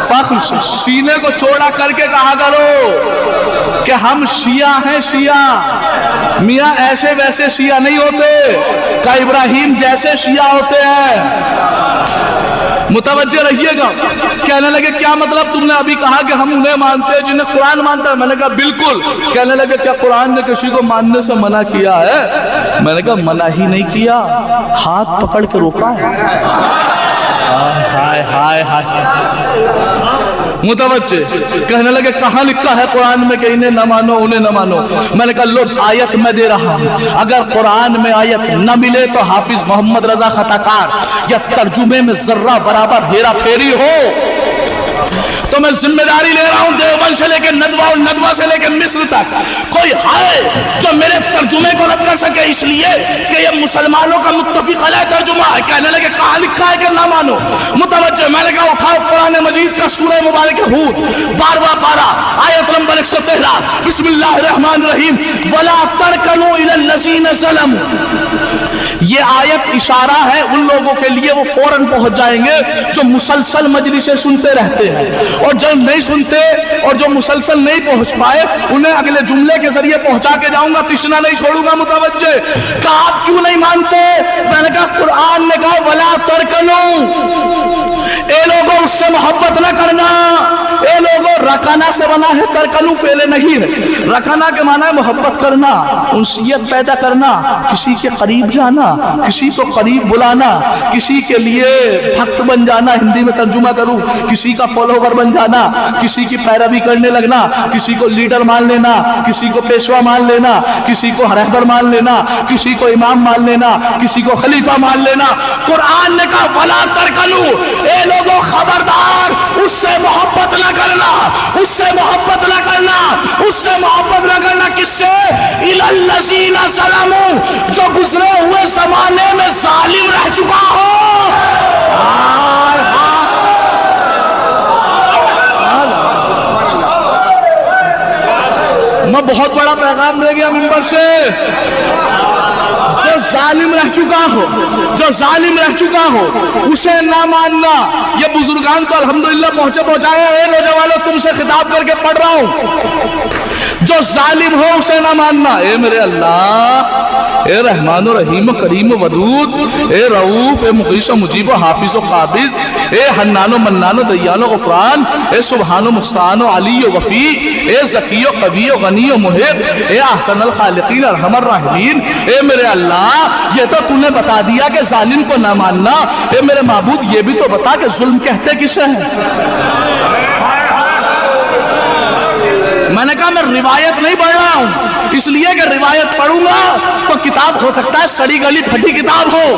فخر سینے کو چوڑا کر کے کہا کرو کہ ہم شیعہ ہیں. شیعہ میاں ایسے ویسے شیعہ نہیں ہوتے، کہ ابراہیم جیسے شیعہ ہوتے ہیں. متوجہ رہیے گا. کہنے لگے کیا مطلب، تم نے ابھی کہا کہ ہم انہیں مانتے ہیں جنہیں قرآن مانتا ہے. میں نے کہا بالکل. کہنے لگے کیا قرآن نے کسی کو ماننے سے منع کیا ہے؟ میں نے کہا منع ہی نہیں کیا، ہاتھ پکڑ کے روکا ہے. ہائے ہائے ہائے. متوجہ، کہنے لگے کہاں لکھا ہے قرآن میں کہ انہیں نہ مانو انہیں نہ مانو. میں نے کہا لو آیت میں دے رہا ہوں، اگر قرآن میں آیت نہ ملے تو حافظ محمد رضا خطا کار یا ترجمے میں ذرہ برابر ہیرا پھیری ہو تو میں ذمہ داری لے رہا ہوں دیوبند سے لے کے ندوہ اور ندوہ سے لے کے مصر تک کوئی ہے جو میرے ترجمے کو رد کر سکے، اس لیے کہ یہ مسلمانوں کا متفق علیہ ترجمہ ہے۔ کہنے لگے کہاں لکھا ہے کہ نہ مانو؟ متوجہ، میں نے کہا اٹھاؤ قرآن مجید کا سورہ مبارک ہود 12واں پارہ آیت نمبر 113، بسم اللہ الرحمن الرحیم، وَلَا تَرْكَنُوا إِلَى الَّذِينَ ظَلَمُوا۔ یہ آیت اشارہ ہے ان لوگوں کے لیے، وہ فوراً پہنچ جائیں گے جو مسلسل مجلسیں سنتے رہتے ہیں، اور جو نہیں سنتے اور جو مسلسل نہیں پہنچ پائے انہیں اگلے جملے کے ذریعے پہنچا کے جاؤں گا، تشنا نہیں چھوڑوں گا۔ متوجہ، کہا آپ کیوں نہیں مانتے؟ میں نے کہا قرآن نے کہا وَلَا تَرْكَنُوا، اے لوگوں اس سے محبت نہ کرنا۔ اے لوگوں، رکانا سے بنا ہے، ترکنو فعل نہیں ہے۔ رکانا کے معنی ہے محبت کرنا، انسیت پیدا کرنا، کسی کے قریب جانا، کسی کو قریب بلانا، کسی کے لیے بھکت بن جانا، ہندی میں ترجمہ کروں، کسی کا فالوور بن جانا، کسی کی پیروی کرنے لگنا، کسی کو لیڈر مان لینا، کسی کو پیشوا مان لینا، کسی کو رہبر مان لینا، کسی کو امام مان لینا، کسی کو خلیفہ مان لینا۔ قرآن نے کہا وَلَا تَرْكَنُوا، اے لوگوں خبردار، اس سے محبت نہ کرنا، اس سے محبت نہ کرنا، اس سے محبت نہ کرنا۔ کس سے؟ إِلَى الَّذِينَ ظَلَمُوا، جو گزرے ہوئے زمانے میں ظالم رہ چکا ہو۔ میں بہت بڑا پیغام دے گیا منبر سے، جو ظالم رہ چکا ہو، جو ظالم رہ چکا ہو اسے نہ ماننا۔ یہ بزرگان تو الحمدللہ پہنچائے ہیں، نوجوانوں تم سے خطاب کر کے پڑھ رہا ہوں، جو ظالم ہو اسے نہ ماننا۔ اے میرے اللہ، اے رحمان و رحیم و کریم و ودود، اے رؤوف، اے مغیث و مجیب و حافظ و قابض، اے حنان و منان و دیان و غفران، اے سبحان و مستعان و علی و وفی، اے ذکی و قوی و غنی و محب، اے احسن الخالقین ارحم الراحمین۔ اے میرے اللہ، یہ تو تو نے بتا دیا کہ ظالم کو نہ ماننا، اے میرے معبود یہ بھی تو بتا کہ ظلم کہتے کسے ہیں؟ میں نے کہا میں روایت نہیں پڑھ رہا ہوں، اس لیے کہ روایت پڑھوں گا تو کتاب ہو سکتا ہے سڑی گلی پھٹی کتاب ہو،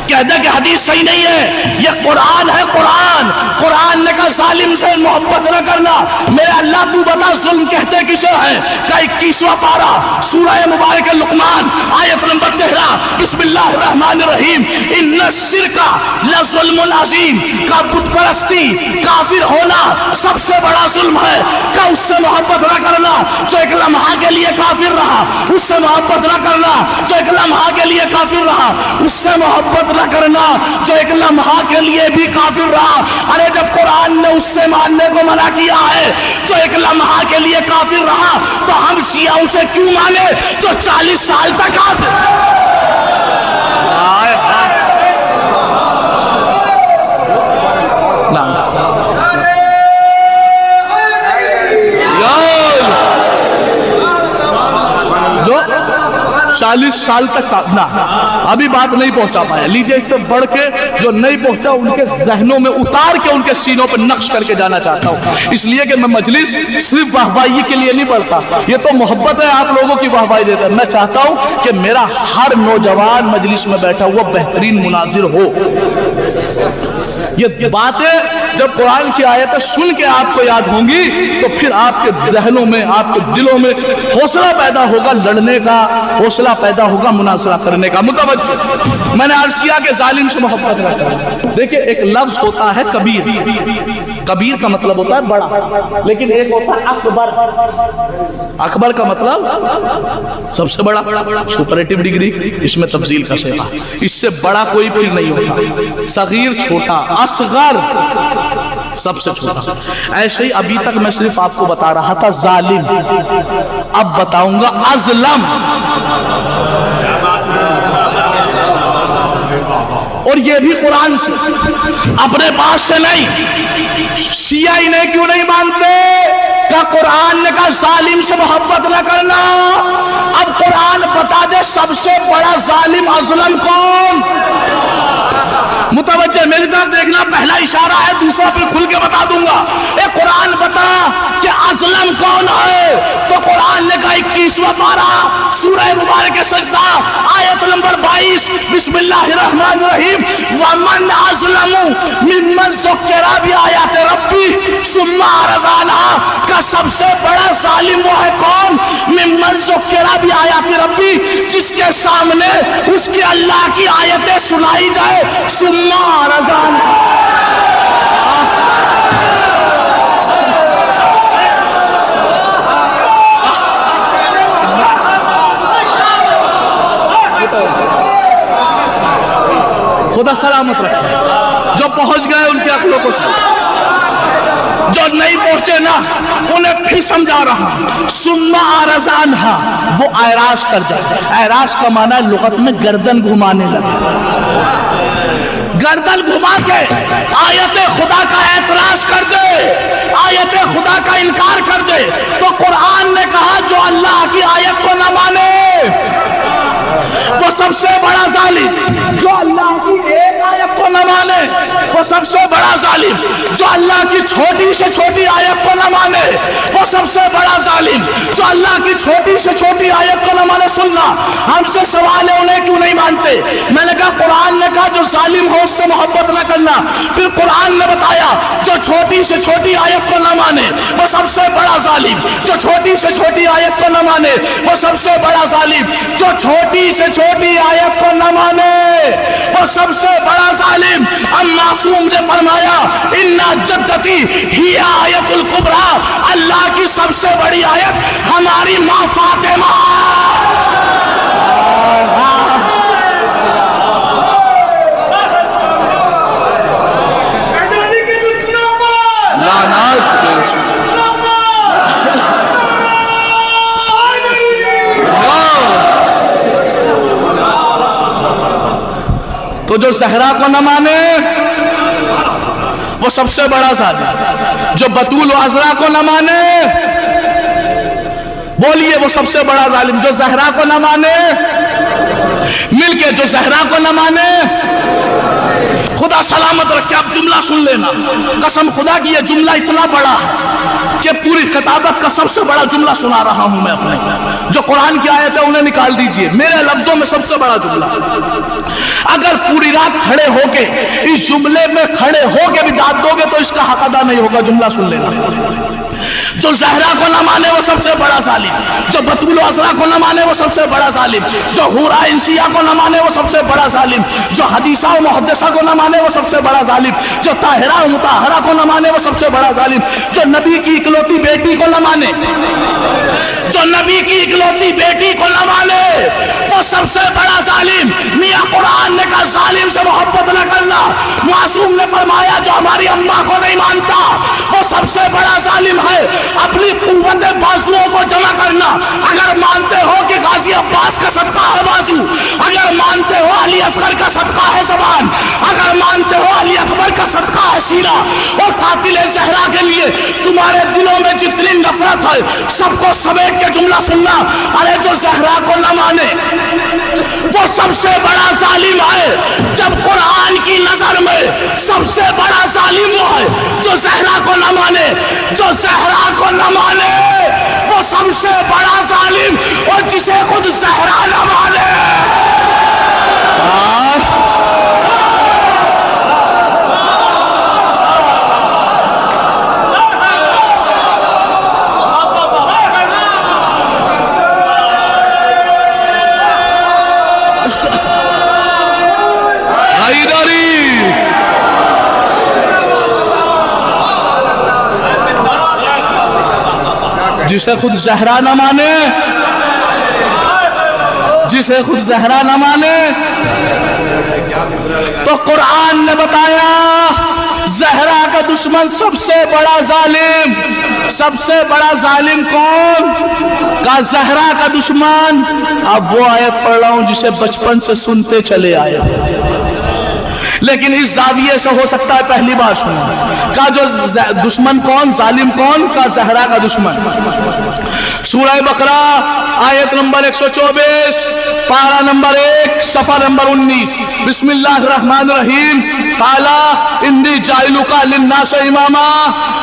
کہہ دے کہ حدیث صحیح نہیں ہے۔ یہ قرآن ہے، قرآن نے کہا ظالم سے محبت نہ کرنا۔ میرے اللہ تو بتا ظلم کہتے کسے ہیں؟ کا 21واں پارہ سورہ مبارک لقمان آیت نمبر 13، بسم اللہ الرحمن الرحیم، ان الشرک لظلم عظیم، کا بت پرستی، کافر ہونا سب سے بڑا ظلم ہے۔ کا اس سے محبت نہ کرنا جو ایک لمحہ کے لیے کافر رہا، اس سے محبت نہ کرنا جو ایک لمحہ کے لیے کافر رہا، اس سے محبت نہ کرنا جو ایک لمحہ کے لیے بھی کافر رہا۔ ارے جب قرآن نے اس سے ماننے کو منع کیا ہے جو ایک لمحہ کے لیے کافر رہا، تو ہم شیعہ اسے کیوں مانے جو 40 سال تک کافر؟ جو 40 سال تک نہ ابھی بات نہیں پہنچا پایا، لیجئے اس سے بڑھ کے جو نہیں پہنچا ان کے ذہنوں میں اتار کے ان کے سینوں پہ نقش کر کے جانا چاہتا ہوں، اس لیے کہ میں مجلس صرف واہوائی کے لیے نہیں پڑھتا، یہ تو محبت ہے آپ لوگوں کی واہوائی دیتا ہے۔ میں چاہتا ہوں کہ میرا ہر نوجوان مجلس میں بیٹھا ہوا بہترین مناظر ہو۔ یہ باتیں جب قرآن کی آیتیں سن کے آپ کو یاد ہوں گی تو پھر آپ کے ذہنوں میں، آپ کے دلوں میں حوصلہ پیدا ہوگا لڑنے کا، حوصلہ پیدا ہوگا مناظرہ کرنے کا۔ متوجہ، میں نے عرض کیا کہ ظالم سے محبت نہ کریں۔ دیکھیں ایک لفظ ہوتا ہے کبیر، کبیر کا مطلب ہوتا ہے بڑا، لیکن ایک ہوتا ہے اکبر، اکبر کا مطلب سب سے بڑا، سپرلیٹو ڈگری، اس میں تفضیل کا صیغہ، اس سے بڑا کوئی پھر نہیں ہوتا، صغیر چھوٹا، اصغر سب سے چھوٹا۔ ایسے ہی ابھی تک میں صرف آپ کو بتا رہا تھا ظالم، اب بتاؤں گا اظلم، اور یہ بھی قرآن سے، اپنے پاس سے نہیں۔ شیعہ انہیں کیوں نہیں مانتے؟ کہ قرآن نے کہا ظالم سے محبت نہ کرنا۔ اب قرآن بتا دے سب سے بڑا ظالم اظلم کون؟ متوجہ میری طرف دیکھنا، پہلا اشارہ ہے، دوسرا پھر کھل کے بتا دوں گا۔ اے قرآن بتا کہ اظلم کون ہے؟ تو قرآن نے کہا 21واں پارہ سورہ مبارک سجدہ آیت آیت نمبر 22 بسم اللہ الرحمن الرحیم ومن اظلم ممن ذکر بآیات ربی ثم اعرض عنها کا سب سے بڑا ظالم وہ ہے کون؟ ممن ذکر بآیات ربی جس کے سامنے اس کی اللہ کی آیتیں سنائی جائے ثم اعرض عنها. خدا سلامت رکھے. جو پہنچ گئے ان کی عقلوں کو سمجھ، جو نہیں پہنچے نا انہیں پھر سمجھا رہا. ثم اعرض عنها وہ اعراض کر جاتا ہے. اعراض کا معنی ہے لغت میں گردن گھمانے لگے. گردن گھما کے آیت خدا کا اعتراض کر دے، آیت خدا کا انکار کر دے. تو قرآن نے کہا جو اللہ کی آیت کو نہ مانے وہ سب سے بڑا ظالم. جو اللہ کی ایک آیت کو نہ مانے وہ سب سے بڑا ظالم. جو اللہ کی چھوٹی سے چھوٹی آیت کو نہ مانے وہ سب سے بڑا ظالم. جو اللہ کی چھوٹی سے چھوٹی آیت کو نہ مانے. سننا ہم سے سوال ہے انہیں کیوں نہیں مانتے؟ میں نے کہا قرآن نے کہا جو ظالم ہو اس سے محبت نہ کرنا. پھر قرآن نے بتایا جو چھوٹی سے چھوٹی آیت کو نہ مانے وہ سب سے بڑا ظالم. جو چھوٹی سے چھوٹی آیت کو نہ مانے وہ سب سے بڑا ظالم. جو چھوٹی سے چھوٹی آیت کو نہ مانے وہ سب سے بڑا ظالم. اب معصوم نے فرمایا اِنَّا جَدَّتِي ہِیَ آیت الکبریٰ، اللہ کی سب سے بڑی آیت ہماری ماں فاطمہ. تو جو زہرا کو نہ مانے وہ سب سے بڑا ظالم. جو بطول و عذرا کو نہ مانے بولیے وہ سب سے بڑا ظالم. جو زہرا کو نہ مانے مل کے جو زہرا کو نہ مانے خدا سلامت رکھے. آپ جملہ سن لینا، قسم خدا کی یہ جملہ اتنا بڑا ہے کہ پوری خطابت کا سب سے بڑا جملہ سنا رہا ہوں میں اپنے. جو قرآن کی آیت ہے انہیں نکال دیجئے، میرے لفظوں میں سب سے بڑا جملہ. اگر پوری رات کھڑے ہو کے اس جملے میں کھڑے ہو کے بھی داد دو گے تو اس کا حق ادا نہیں ہوگا. جملہ سن لینا. جو زہرا کو نہ مانے وہ سب سے بڑا ظالم. جو بطول و عذرا کو نہ مانے وہ سب سے بڑا ظالم. جو حورا انسیہ کو نہ مانے وہ سب سے بڑا ظالم. جو حدیثہ و محدثہ کو نہ مانے وہ سب سے بڑا ظالم. جو طاہرہ و مطہرہ کو نہ مانے وہ سب سے بڑا ظالم. جو نبی کی اکلوتی بیٹی کو نہ مانے، جو نبی کی اکلوتی بیٹی کو نہ مانے وہ سب سے بڑا ظالم. میاں قرآن نے کہا ظالم سے محبت نہ کرنا. معصوم نے فرمایا جو ہماری اماں کو نہیں مانتا وہ سب سے بڑا ظالم ہے. اپنی قوت بازوؤں کو جمع کرنا. اگر مانتے ہو کہ غازی عباس کا صدقہ ہے بازو، اگر مانتے ہو علی اصغر کا صدقہ ہے زبان، اگر مانتے ہو علی اکبر کا صدقہ ہے سینہ، اور قاتل زہرا کے لیے تمہارے دلوں میں جتنی نفرت ہے سب کو سمیٹ کے جملہ سننا. ارے جو زہرا کو نہ مانے وہ سب سے بڑا ظالم ہے. جب قرآن کی نظر میں سب سے بڑا ظالم وہ ہے جو زہرا کو نہ مانے. جو زہرا کو نہ مانے وہ سب سے بڑا ظالم، اور جسے خود زہرا نہ مانے جسے خود زہرا نہ مانے، جسے خود زہرا نہ مانے. تو قرآن نے بتایا زہرا کا دشمن سب سے بڑا ظالم. سب سے بڑا ظالم کون؟ کا زہرا کا دشمن. اب وہ آیت پڑھ رہا ہوں جسے بچپن سے سنتے چلے آئے، لیکن اس زاویے سے ہو سکتا ہے پہلی بار سنا. کا جو دشمن کون، ظالم کون؟ کا زہرا کا دشمن. سورہ بقرہ آیت نمبر 124 پارہ نمبر 1 صفحہ نمبر 19، بسم اللہ الرحمن الرحیم، قالا انی جاعلک للناس اماما،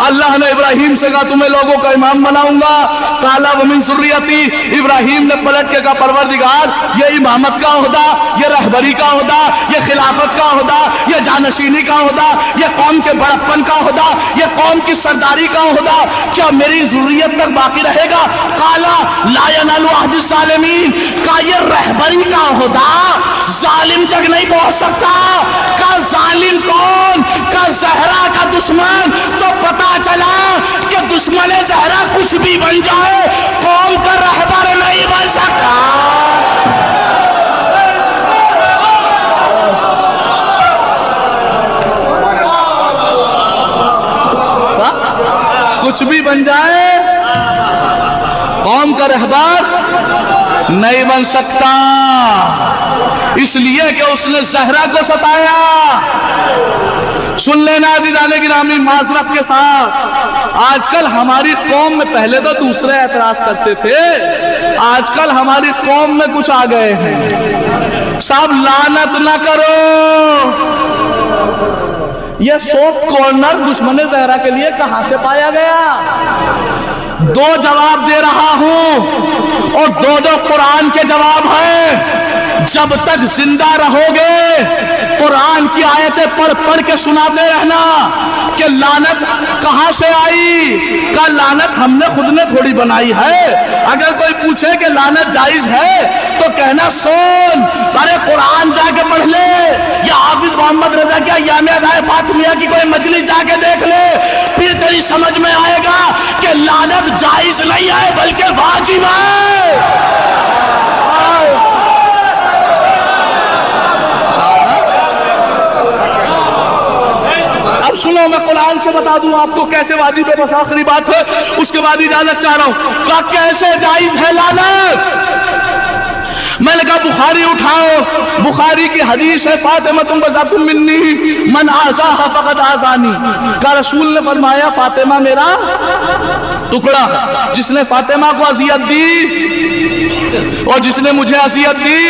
اللہ نے ابراہیم سے کہا تمہیں لوگوں کا امام بناؤں گا۔ قالا ومن ذریتی، ابراہیم نے پلٹ کے کہا پروردگار یہ امامت کا عہدہ، یہ رہبری کا عہدہ، یہ خلافت کا عہدہ، یہ جانشینی کا عہدہ، یہ قوم کے بڑپن کا عہدہ، یہ قوم کی سرداری کا عہدہ کیا میری ذریت تک باقی رہے گا؟ قالا لا ینال عہد الظالمین، کہا یہ رہبری کا عہدہ ظالم تک نہیں پہنچ سکتا۔ کہا ظالم کون؟ کہا زہرا کا دشمن۔ تو پتا چلا کہ دشمن زہرا کچھ بھی بن جائے قوم کا رہبر نہیں بن سکتا۔ کچھ بھی بن جائے قوم کا رہبر نہیں بن سکتا، اس لیے کہ اس نے زہرا کو ستایا۔ سن لینا عزیزان گرامی معذرت کے ساتھ، آج کل ہماری قوم میں، پہلے تو دوسرے اعتراض کرتے تھے، آج کل ہماری قوم میں کچھ آ گئے ہیں، صاحب لعنت نہ کرو، یہ سافٹ کارنر دشمن زہرا کے لیے کہاں سے پایا گیا؟ دو جواب دے رہا ہوں اور دو قرآن کے جواب ہیں۔ جب تک زندہ رہو گے قرآن کی آیتیں پڑھ پڑھ کے سناتے رہنا کہ لعنت کہاں سے آئی۔ کہ لعنت ہم نے خود نے تھوڑی بنائی ہے۔ اگر کوئی پوچھے کہ لعنت جائز ہے تو کہنا سن، ارے قرآن جا کے پڑھ لے، یا حافظ محمد رضا کی ایام ادائے فاطمیہ کی کوئی مجلس جا کے دیکھ لے، پھر تیری سمجھ میں آئے گا کہ لعنت جائز نہیں ہے بلکہ واجب ہے۔ اب سنو میں قرآن سے بتا دوں آپ کو کیسے واجب ہے، بس آخری بات ہے اس کے بعد اجازت چاہ رہا ہوں۔ کہ کیسے جائز ہے لعنت؟ میں نے کہا بخاری اٹھاؤ، بخاری کی حدیث ہے فاطمہ بضعۃ منی من آذاھا فقد آذانی۔ کہ رسول نے فرمایا فاطمہ میرا ٹکڑا، جس نے فاطمہ کو اذیت دی اور جس نے مجھے اذیت دی۔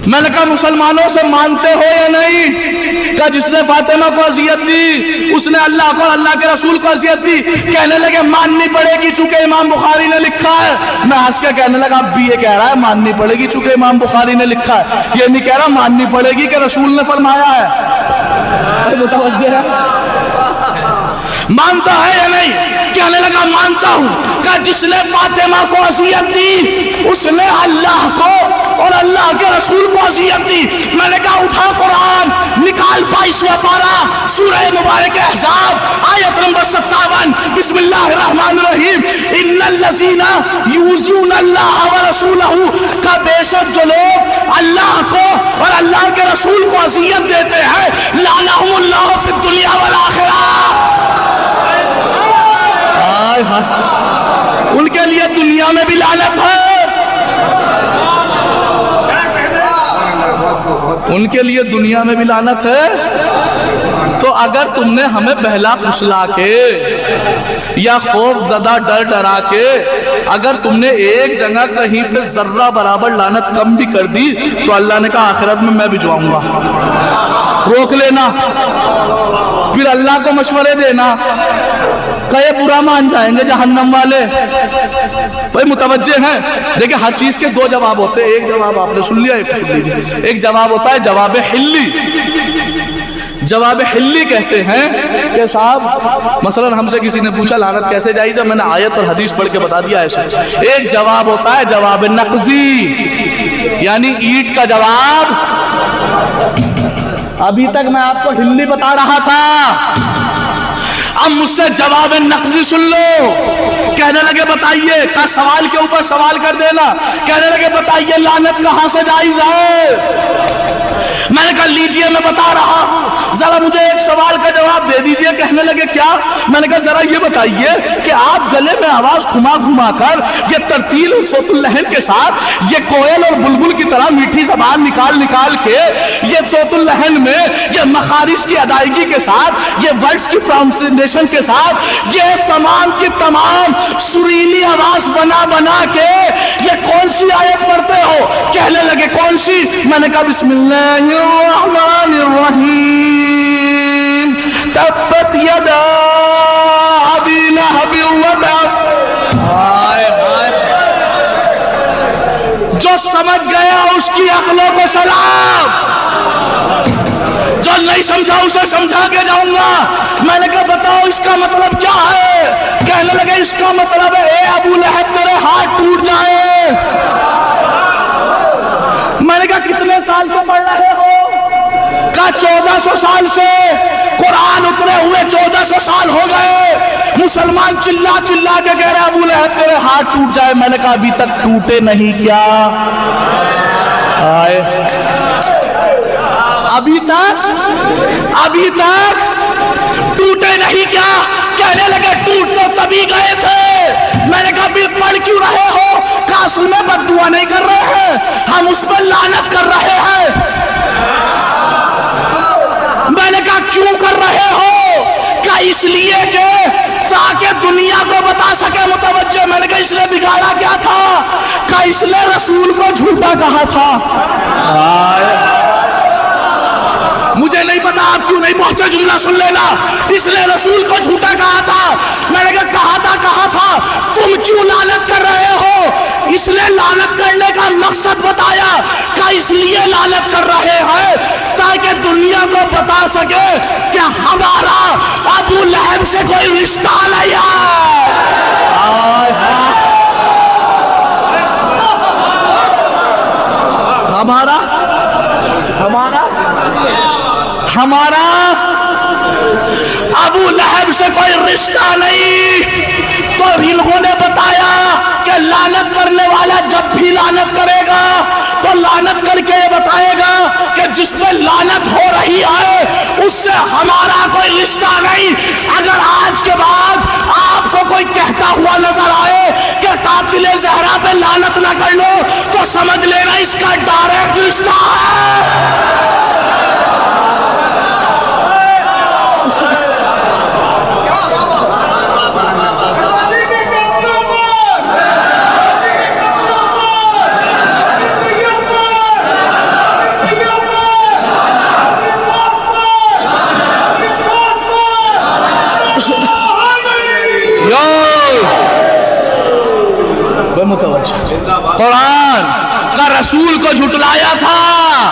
میں نے کہا مسلمانوں سے مانتے ہو یا نہیں؟ کہ جس نے فاطمہ کو اذیت دی اس نے اللہ کو اور اللہ کے رسول کو اذیت دی۔ کہنے لگے ماننی پڑے گی چونکہ امام بخاری نے لکھا ہے۔ میں ہنس کے کہنے لگا اب بھی یہ کہہ رہا ہے ماننی پڑے گی چونکہ امام بخاری نے لکھا ہے، یہ نہیں کہہ رہا ماننی پڑے گی کہ رسول نے فرمایا ہے۔ متوجہ ہے؟ مانتا ہے یا نہیں؟ کہنے لگا مانتا ہوں۔ کہ جس نے فاطمہ کو اذیت دی اس نے اللہ کو اور اللہ کے رسول کو اذیت دی۔ میں نے کہا اٹھا قرآن نکال 22واں پارہ سورہ مبارک احزاب آیت نمبر 57، بسم اللہ الرحمن الرحیم، ان الذین یؤذون اللہ ورسولہ، کا بے شک جو لوگ اللہ کو اور اللہ کے رسول کو اذیت دیتے ہیں لعنہم اللہ فی الدنیا والآخرہ، ان کے لیے دنیا میں بھی لعنت ہے، ان کے لیے دنیا میں بھی لعنت ہے۔ تو اگر تم نے ہمیں بہلا پھسلا کے یا خوف زدہ ڈر ڈرا کے اگر تم نے ایک جگہ کہیں پہ ذرہ برابر لعنت کم بھی کر دی تو اللہ نے کہا آخرت میں بھجواؤں گا، روک لینا، پھر اللہ کو مشورے دینا کہ یہ برا مان جائیں گے جہنم والے۔ بھائی متوجہ ہیں؟ دیکھیں ہر چیز کے دو جواب ہوتے ہیں، ایک جواب آپ نے سن لیا، ایک سن لیجیے۔ ایک جواب ہوتا ہے جواب حلی، جواب حلی کہتے ہیں کہ صاحب مثلا ہم سے کسی نے پوچھا لعنت کیسے جائز ہے، میں نے آیت اور حدیث پڑھ کے بتا دیا ایسے۔ ایک جواب ہوتا ہے جواب نقضی، یعنی اینٹ کا جواب۔ ابھی تک میں آپ کو حلی بتا رہا تھا، اب مجھ سے جواب نقضی سن لو۔ کہنے لگے بتائیے، کا سوال کے اوپر سوال کر دینا، کہنے لگے بتائیے لعنت کہاں سے جائز ہے؟ میں نے کہا لیجئے میں بتا رہا ہوں، ذرا مجھے ایک سوال کا جواب دے دیجئے۔ کہنے لگے کیا؟ میں نے کہا ذرا یہ بتائیے کہ آپ گلے میں آواز گھما گھما کر یہ ترتیل اور صوت اللحن کے ساتھ یہ کوئل اور بلبل کی طرح میٹھی زبان نکال نکال کے یہ صوت اللحن میں یہ مخارج کی ادائیگی کے ساتھ یہ ورڈز کی پروننسیشن کے ساتھ یہ تمام کی تمام سریلی آواز بنا بنا کے یہ کون سی آیت پڑھتے ہو کہ کہنے لگے کون سی؟ میں نے کہا بسم اللہ الرحمن الرحیم تبت یدا ابی لہب وتب۔ جو سمجھ گیا اس کی عقلوں کو سلام، جو نہیں سمجھا اسے سمجھا کے جاؤں گا۔ میں نے کہا بتاؤ اس کا مطلب کیا ہے؟ کہنے لگے اس کا مطلب ہے اے ابو لہب تیرے ہاتھ ٹوٹ جائے۔ میں نے کہا کتنے سال سے پڑھ رہے ہو؟ کہا 1400 سال سے، قرآن اترے ہوئے 1400 سال ہو گئے۔ مسلمان چلا چلا کے کہہ رہے ابو لہب تیرے ہاتھ ٹوٹ جائے۔ میں نے کہا ابھی تک ٹوٹے نہیں کیا؟ ابھی تک ٹوٹے نہیں کیا؟ کہنے لگے ٹوٹ تو تبھی گئے تھے۔ میں نے کہا بھی پڑھ کیوں رہے ہو؟ کہا اصل میں بد دعا نہیں کر رہے ہیں، ہم اس پر لعنت کر رہے ہیں۔ میں نے کہا کیوں کر رہے ہو؟ کہا اس لیے کہ تاکہ دنیا کو بتا سکے متوجہ۔ میں نے کہا اس نے بگاڑا کیا تھا؟ کہا اس نے رسول کو جھوٹا کہا تھا۔ مجھے نہیں پتا آپ کیوں نہیں پہنچے، جملہ سن لینا۔ اس نے رسول کو جھوٹا کہا تھا۔ میں نے کہا تھا تم کیوں لعنت کر رہے ہو؟ اس نے لعنت کرنے کا مقصد بتایا کہ اس لیے لعنت کر رہے ہیں تاکہ دنیا کو بتا سکے کہ ہمارا ابو لہب سے کوئی رشتہ نہیں ہے۔ ہمارا ابو لہب سے کوئی رشتہ نہیں۔ تو انہوں نے بتایا کہ لعنت کرنے والا جب بھی لعنت کرے گا تو لعنت کر کے یہ بتائے گا کہ جس پہ لعنت ہو رہی ہے اس سے ہمارا کوئی رشتہ نہیں۔ اگر آج کے بعد آپ کو کوئی کہتا ہوا نظر آئے کہ قاتل زہرا پہ لعنت نہ کر لو تو سمجھ لینا اس کا ڈائریکٹ رشتہ ہے۔ قرآن کا رسول کو جھٹلایا تھا،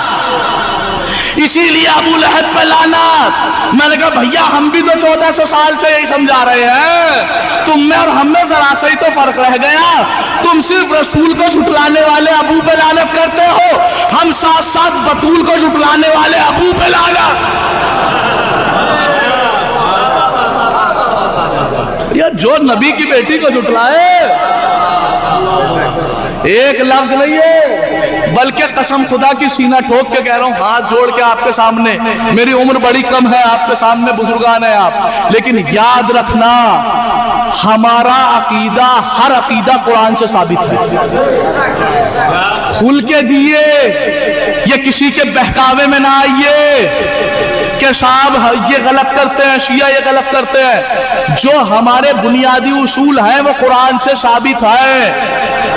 اسی لیے ابو لہب پہ لعنت۔ میں نے کہا بھیا ہم بھی تو 1400 سال سے یہی سمجھا رہے ہیں، تم میں اور ہم میں ذرا سا ہی تو فرق رہ گیا۔ تم صرف رسول کو جھٹلانے والے ابو پہ لعنت کرتے ہو، ہم ساتھ ساتھ بطول کو جھٹلانے والے ابو پہ لعنت۔ یہ جو نبی کی بیٹی کو جھٹلائے ایک لفظ نہیں ہے، بلکہ قسم خدا کی سینہ ٹھوک کے کہہ رہا ہوں، ہاتھ جوڑ کے آپ کے سامنے، میری عمر بڑی کم ہے، آپ کے سامنے بزرگان ہیں آپ، لیکن یاد رکھنا ہمارا عقیدہ، ہر عقیدہ قرآن سے ثابت ہے۔ کھل کے جیے، یہ کسی کے بہکاوے میں نہ آئیے کہ صاحب یہ غلط کرتے ہیں، شیعہ یہ غلط کرتے ہیں۔ جو ہمارے بنیادی اصول ہیں وہ قرآن سے ثابت ہے۔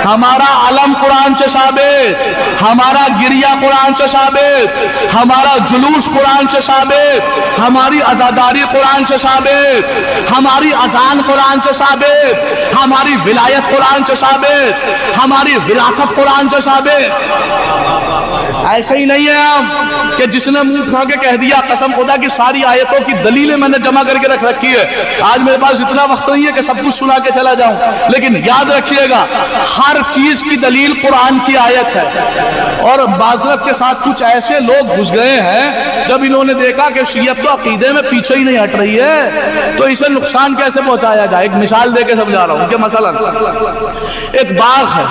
ہمارا علم قرآن سے ثابت، ہمارا گریہ قرآن سے ثابت، ہمارا جلوس قرآن سے ثابت، ہماری عزاداری قرآن سے ثابت، ہماری اذان قرآن سے ثابت، ہماری ولایت قرآن سے ثابت، ہماری وراثت قرآن سے ثابت۔ ایسے ہی نہیں ہے ہم کہ جس نے منہ کھا کے کہہ دیا، قسم خدا کی ساری آیتوں کی دلیلیں میں نے جمع کر کے رکھ رکھی ہے۔ آج میرے پاس اتنا وقت نہیں ہے کہ سب کچھ سنا کے چلا جاؤں، لیکن یاد رکھیے گا ہر چیز کی دلیل قرآن کی آیت ہے۔ اور معذرت کے ساتھ کچھ ایسے لوگ گھس گئے ہیں، جب انہوں نے دیکھا کہ شیعت تو عقیدے میں پیچھے ہی نہیں ہٹ رہی ہے تو اسے نقصان کیسے پہنچایا جائے۔ ایک مثال دے کے سمجھا رہا ہوں کہ مثلا ایک باغ ہے،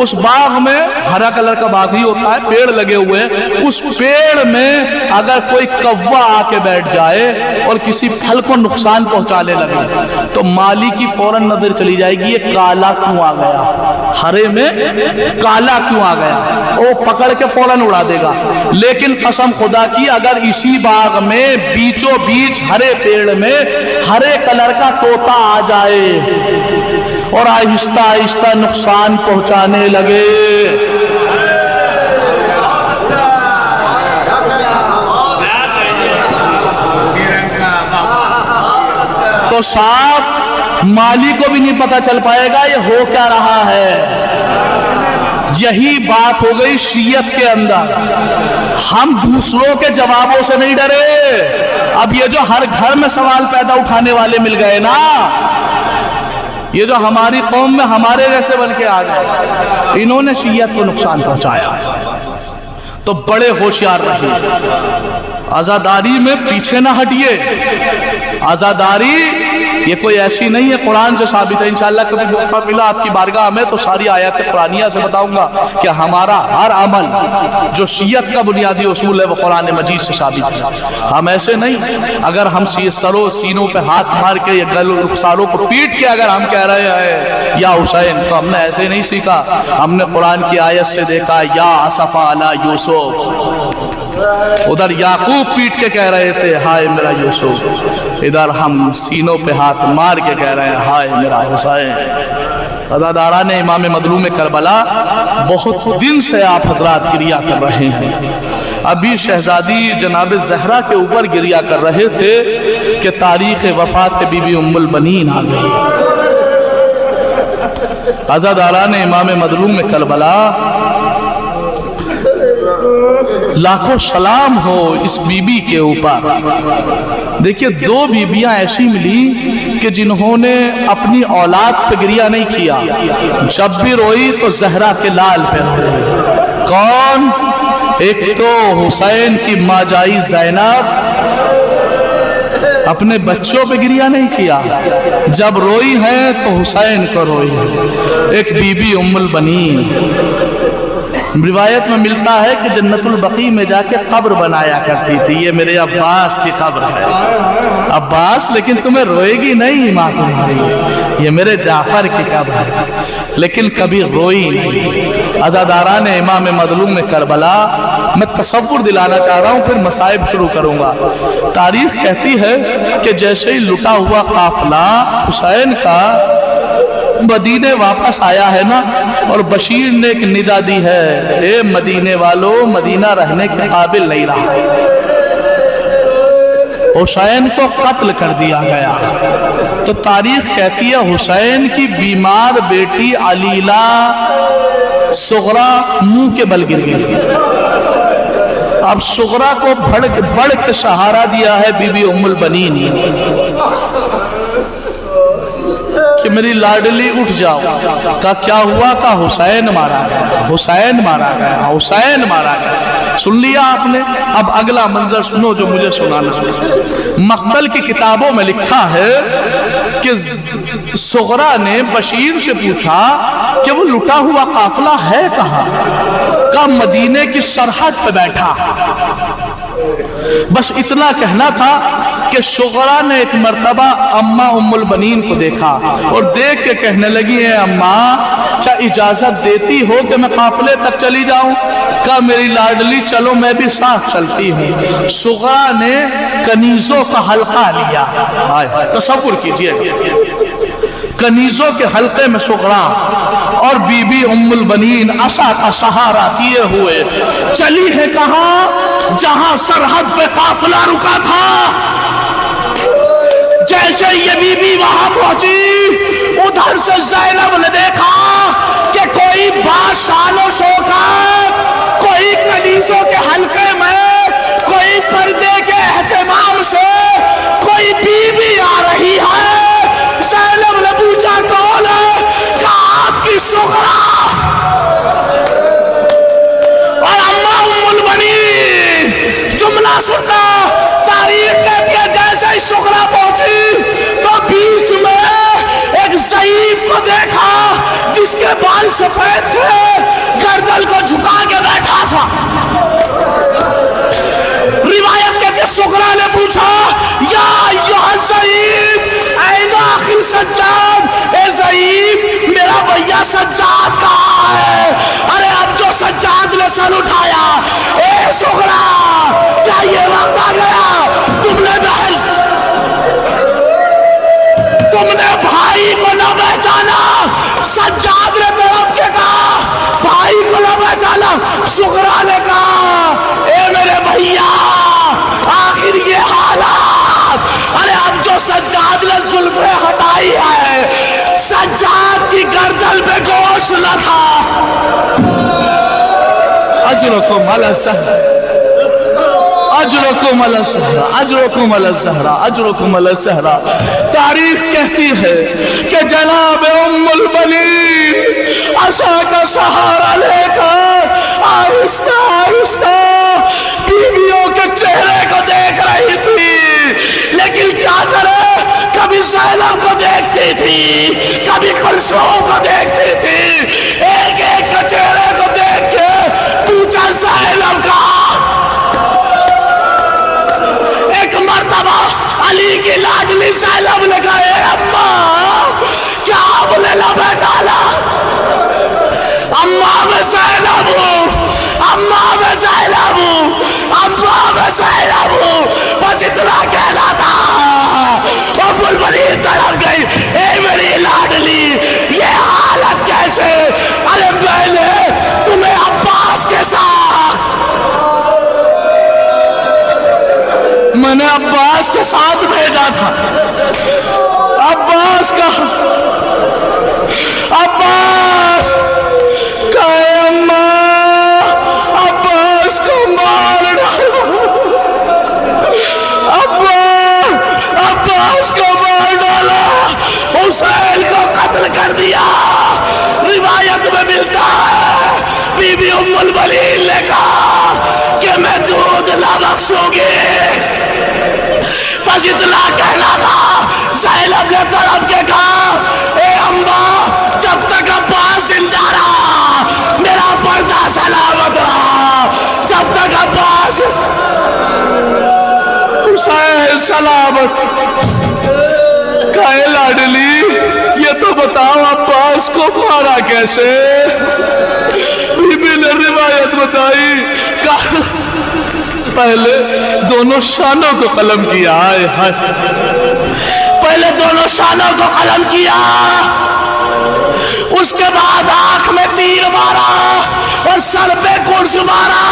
اس باغ میں ہرا کلر کا باغ ہی ہوتا ہے، پیڑ لگے ہوئے ہیں، اس پیڑ میں اگر کوئی کوا آ کے بیٹھ جائے اور کسی پھل کو نقصان پہنچانے لگے تو مالی کی فوراً نظر چلی جائے گی، یہ کالا کیوں آ گیا، ہرے میں کالا کیوں آ گیا، وہ پکڑ کے فوراً اڑا دے گا۔ لیکن قسم خدا کی اگر اسی باغ میں بیچوں بیچ ہرے پیڑ میں ہرے کلر کا طوطا آ جائے اور آہستہ آہستہ نقصان پہنچانے لگے صاحب مالی کو بھی نہیں پتا چل پائے گا یہ ہو کیا رہا ہے۔ یہی بات ہو گئی شیعت کے اندر، ہم دوسروں کے جوابوں سے نہیں ڈرے، اب یہ جو ہر گھر میں سوال پیدا اٹھانے والے مل گئے نا، یہ جو ہماری قوم میں ہمارے جیسے بن کے آ گئے، انہوں نے شیعت کو نقصان پہنچایا، تو بڑے ہوشیار رہے، عزاداری میں پیچھے نہ ہٹیے۔ عزاداری یہ کوئی ایسی نہیں ہے، قرآن سے ثابت ہے، انشاءاللہ کبھی موقع ملا آپ کی بارگاہ میں تو ساری آیات قرآنیہ سے بتاؤں گا کہ ہمارا ہر عمل جو شیعت کا بنیادی اصول ہے وہ قرآن مجید سے ثابت ہے۔ ہم ایسے نہیں، اگر ہم سروں سینوں پہ ہاتھ مار کے یا گل رخساروں کو پیٹ کے اگر ہم کہہ رہے ہیں یا حسین، تو ہم نے ایسے نہیں سیکھا، ہم نے قرآن کی آیت سے دیکھا یا اسفا علی یوسف، ادھر یعقوب پیٹ کے کہہ رہے تھے ہائے میرا یوسف، ادھر ہم سینوں پہ ہاتھ مار کے کہہ رہے ہیں ہائے میرا حسین۔ عزاداران امام مظلوم کربلا بہت دن سے آپ حضرات گریہ کر رہے ہیں، ابھی شہزادی جناب زہرا کے اوپر گریہ کر رہے تھے کہ تاریخ وفات بی بی ام البنین آ گئی۔ عزاداران امام مظلوم کربلا لاکھوں سلام ہو اس بی بی کے اوپر۔ دیکھیے دو بیویاں ایسی ملی کہ جنہوں نے اپنی اولاد پہ گریہ نہیں کیا، جب بھی روئی تو زہرا کے لال پہ روئی۔ کون؟ ایک تو حسین کی ماں جائی زینب، اپنے بچوں پہ گریہ نہیں کیا، جب روئی ہے تو حسین کو روئی۔ ایک بی بی ام البنین، روایت میں ملتا ہے کہ جنت البقیع میں جا کے قبر بنایا کرتی تھی، یہ میرے عباس کی قبر ہے، عباس لیکن تمہیں روئے گی نہیں ماں تمہاری، یہ میرے جعفر کی قبر ہے، لیکن کبھی روئی نہیں۔ عزاداران امام مظلوم کربلا، میں تصور دلانا چاہ رہا ہوں پھر مصائب شروع کروں گا۔ تاریخ کہتی ہے کہ جیسے ہی لٹا ہوا قافلہ حسین کا مدینے واپس آیا ہے نا، اور بشیر نے ایک ندا دی ہے، اے مدینے والو مدینہ رہنے کے قابل نہیں رہا، حسین کو قتل کر دیا گیا۔ تو تاریخ کہتی ہے حسین کی بیمار بیٹی علیلہ صغرا منہ کے بل گر گئی۔ اب صغرا کو بڑھ کے سہارا دیا ہے بی بی ام البنین کہ میری لاڈلی اٹھ جاؤ۔ کہا کیا ہوا؟ کہا حسین مارا گیا، حسین مارا گیا، حسین مارا گیا۔ سن لیا آپ نے؟ اب اگلا منظر سنو جو مجھے سنانا ہے۔ مقتل کی کتابوں میں لکھا ہے کہ صغرا نے بشیر سے پوچھا کہ وہ لٹا ہوا قافلہ ہے کہاں؟ کہا مدینے کی سرحد پہ بیٹھا۔ بس اتنا کہنا تھا کہ صغرا نے ایک مرتبہ اماں ام البنین کو دیکھا اور دیکھ کے کہنے لگی ہے اماں کیا اجازت دیتی ہو کہ میں قافلے تک چلی جاؤں؟ کہا میری لاڈلی چلو میں بھی ساتھ چلتی ہوں۔ صغرا نے کنیزوں کا حلقہ لیا، تصور کیجئے کنیزوں کے حلقے میں صغرا اور بی بی ام البنین عصا کا سہارا کیے ہوئے چلی ہے کہاں؟ جہاں سرحد پہ قافلہ رکا تھا۔ جیسے یہ بی بی وہاں پہنچی، ادھر سے زینب نے دیکھا کہ کوئی 22 سالوں شوکت، کوئی کنیزوں کے حلقے میں، کوئی پردے کے اہتمام سے کوئی بی بی آ رہی ہے۔ زینب نے پوچھا کون ہے؟ کہا آپ کی صغرا۔ اور اماں ام البنین جملہ سننا، تاریخ کہتی ہے جیسے ہی صغرا پہنچی تو بیچ میں ایک ضعیف کو دیکھا جس کے بال سفید تھے، گردن کو جھکا کے بیٹھا تھا۔ روایت کہتی ہے صغرا نے پوچھا یا ایھا الضعیف این اخی سجاد، اے ضعیف میرا بھیا سجاد کہاں ہے؟ ارے اب جو سجاد نے سر اٹھایا، اے صغرا کیا یہ وقت آ گیا تم نے بہن، تم نے بھائی کو نہ پہچانا؟ سجاد نے تڑپ کے کہا بھائی کو نہ پہچانا؟ صغرا نے کہا اے میرے بھیا آخر یہ حالات، ارے اب جو تو سجاد نے زلفیں ہٹائی ہے، سجاد کی گردن پہ گوشت نہ تھا۔ اجرکم علی الزہرا، اجرکم علی الزہرا، اجرکم علی الزہرا، اجرکم علی الزہرا۔ تاریخ کہتی ہے کہ جناب ام البنین عصا کا سہارا لے کر آہستہ آہستہ بیویوں کے چہرے کو دیکھ رہی تھی، لیکن کیا کرے، کبھی زینب کو دیکھتی تھی، کبھی کلثوم کو دیکھتی تھی، ایک ایک کے چہرے کو دیکھ کے پوچھا زینب کا۔ ایک مرتبہ علی کی لاڈلی زینب نے کہا، اے اماں کیا آپ نے لبے چالا؟ اماں میں زینب ہوں، اماں میں زینب ہوں، اماں میں زینب ہوں، بس اتنا کہنا تھا۔ ام البنین تڑپ گئی، اے میری لاڈلی یہ حالت کیسے؟ ارے میں نے تمہیں عباس کے ساتھ، میں نے عباس کے ساتھ بھیجا تھا۔ عباس کا عباس کہے اماں عباس کو مار ڈالو، عباس کو مار ڈالا، حسین کو قتل کر دیا۔ روایت میں ملتا ہے بی بی ام البنین نے کہا کہ میں دودھ نہ بخشوں گی، بس اتنا کہنا تھا۔ زینب نے تڑپ کے کہا، اے اماں جب تک عباس زندہ رہا میرا پردہ سلامت رہا، جب تک عباس حسین سلامت۔ کہے لاڈلی یہ تو بتاؤ عباس کو مارا کیسے؟ بی بی نے روایت بتائی، کہا پہلے دونوں شانوں کو قلم کیا، پہلے دونوں شانوں کو قلم کیا، اس کے بعد آنکھ میں تیر مارا اور سر پہ گرز مارا۔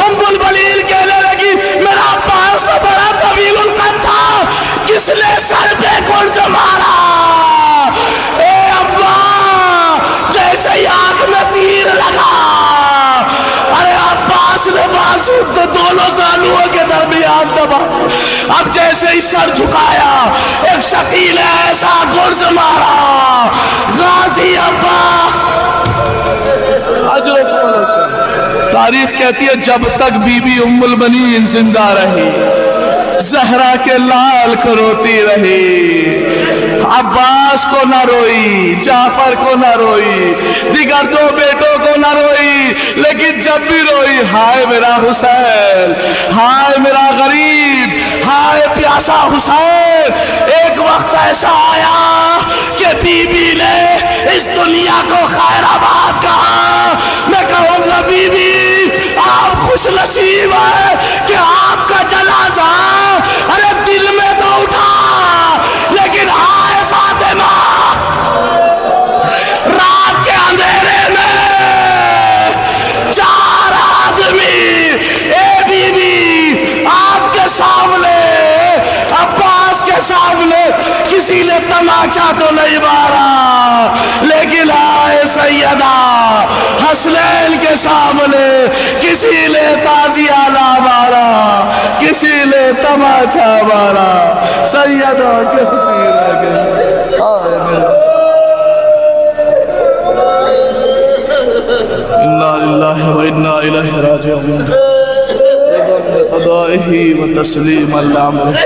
ام البنین کہنے لگی میرا عباس تو بڑا طویل القد تھا، کس نے سر پہ گرز مارا؟ اے ابا جیسے ہی آنکھ میں تیر لگا، ارے عباس نے بازو تو دونوں زانوؤں کے درمیان دبا، اب جیسے ہی سر جھکایا ایک شکیل ایسا گرز مارا، غازی ابا۔ تاریخ کہتی ہے جب تک بی بی ام البنین زندہ رہی زہرا کے لال کو روتی رہی، عباس کو نہ روئی، جعفر کو نہ روئی، دیگر دو بیٹوں کو نہ روئی، لیکن جب بھی روئی ہائے میرا حسین، ہائے میرا غریب، ہائے پیاسا حسین۔ ایک وقت ایسا آیا کہ بی بی نے اس دنیا کو خیر آباد کہا، میں کہوں گا بی بی آپ خوش نصیب ہے کہ آپ کا جنازہ ارے دل میں تو اٹھا، لیکن ہائے فاطمہ رات کے اندھیرے میں 4 آدمی، اے بی بی آپ کے سامنے، عباس کے سامنے کسی نے تماچا تو نہیں مارا، لیکن آئے سیدہ حسنین کے سامنے کسی نے تازیہ نہ مارا، کسی نے تماچا مارا، سیدہ کہتی رہ گئی انا للہ و انا الیہ راجعون، قضائہ و تسلیم الامر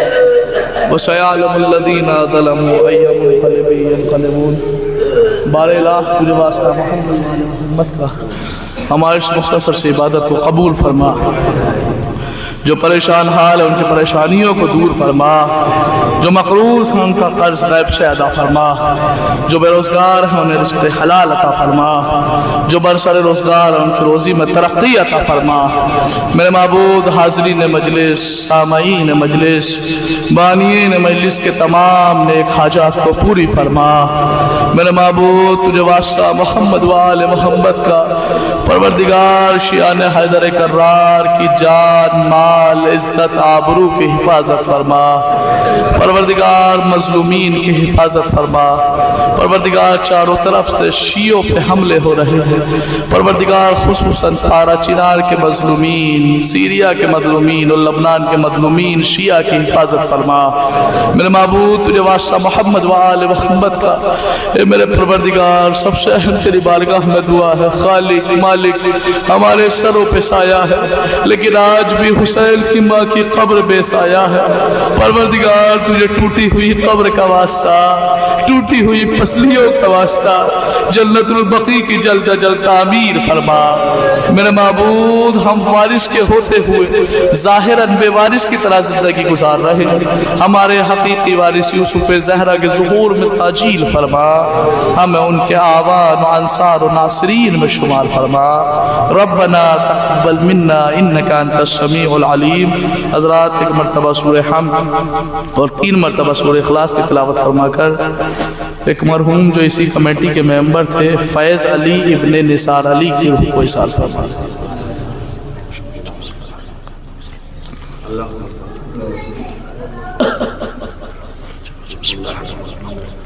وسيعلم الذين ظلموا أي منقلب ينقلبون۔ بار الہ تجھے واسطہ محمد کا ہمارے اس مختصر سے عبادت کو قبول فرما، جو پریشان حال ہے ان کی پریشانیوں کو دور فرما، جو مقروض ہیں ان کا قرض غیب سے ادا فرما، جو بے روزگار ہیں انہیں رزق حلال عطا فرما، جو برسر روزگار ہیں ان کی روزی میں ترقی عطا فرما۔ میرے معبود حاضرین مجلس، سامعین مجلس، بانیین مجلس کے تمام نیک حاجات کو پوری فرما۔ میرے معبود تجھے واسطہ محمد و آل محمد کا پروردگار شیعان حیدر کرار کی جان مال عزت آبرو کی حفاظت فرما، پروردگار مظلومین کی حفاظت فرما، پروردگار چاروں طرف سے شیعوں پہ حملے ہو رہے ہیں، پروردگار خصوصاً پارا چنار کے مظلومین، سیریا کے مظلومین اور لبنان کے مظلومین شیعہ کی حفاظت فرما۔ میرے معبود تجھے واسطہ محمد و آل محمد کا، اے میرے پروردگار سب سے اہم تیری بارگاہ میں دعا ہے، خالق مالک ہمارے سروں پہ سایہ ہے لیکن آج بھی حسین کی ماں کی قبر بے سایہ ہے، پروردگار تجھے ٹوٹی ہوئی قبر کا واسطہ، ٹوٹی ہوئی پسلیوں کا واسطہ جنت البقیع کی جلد جلد تعمیر فرما۔ میرے معبود ہم وارث کے ہوتے ہوئے ظاہراً بے وارث کی طرح زندگی گزار رہے ہیں، ہمارے حقیقی وارث یوسف زہرا کے ظہور میں تعجیل فرما، ہمیں ان کے آوان و انصار و ناصرین میں شمار فرما۔ ربنا تقبل منا انکا انت السمیع العلیم۔ حضرات ایک مرتبہ سورہ حمد اور 3 مرتبہ سورہ اخلاص کی تلاوت فرما کر ایک مرحوم جو اسی کمیٹی کے ممبر تھے فیض علی ابن نثار علی کی روح کو احسار فرما۔ بسم اللہ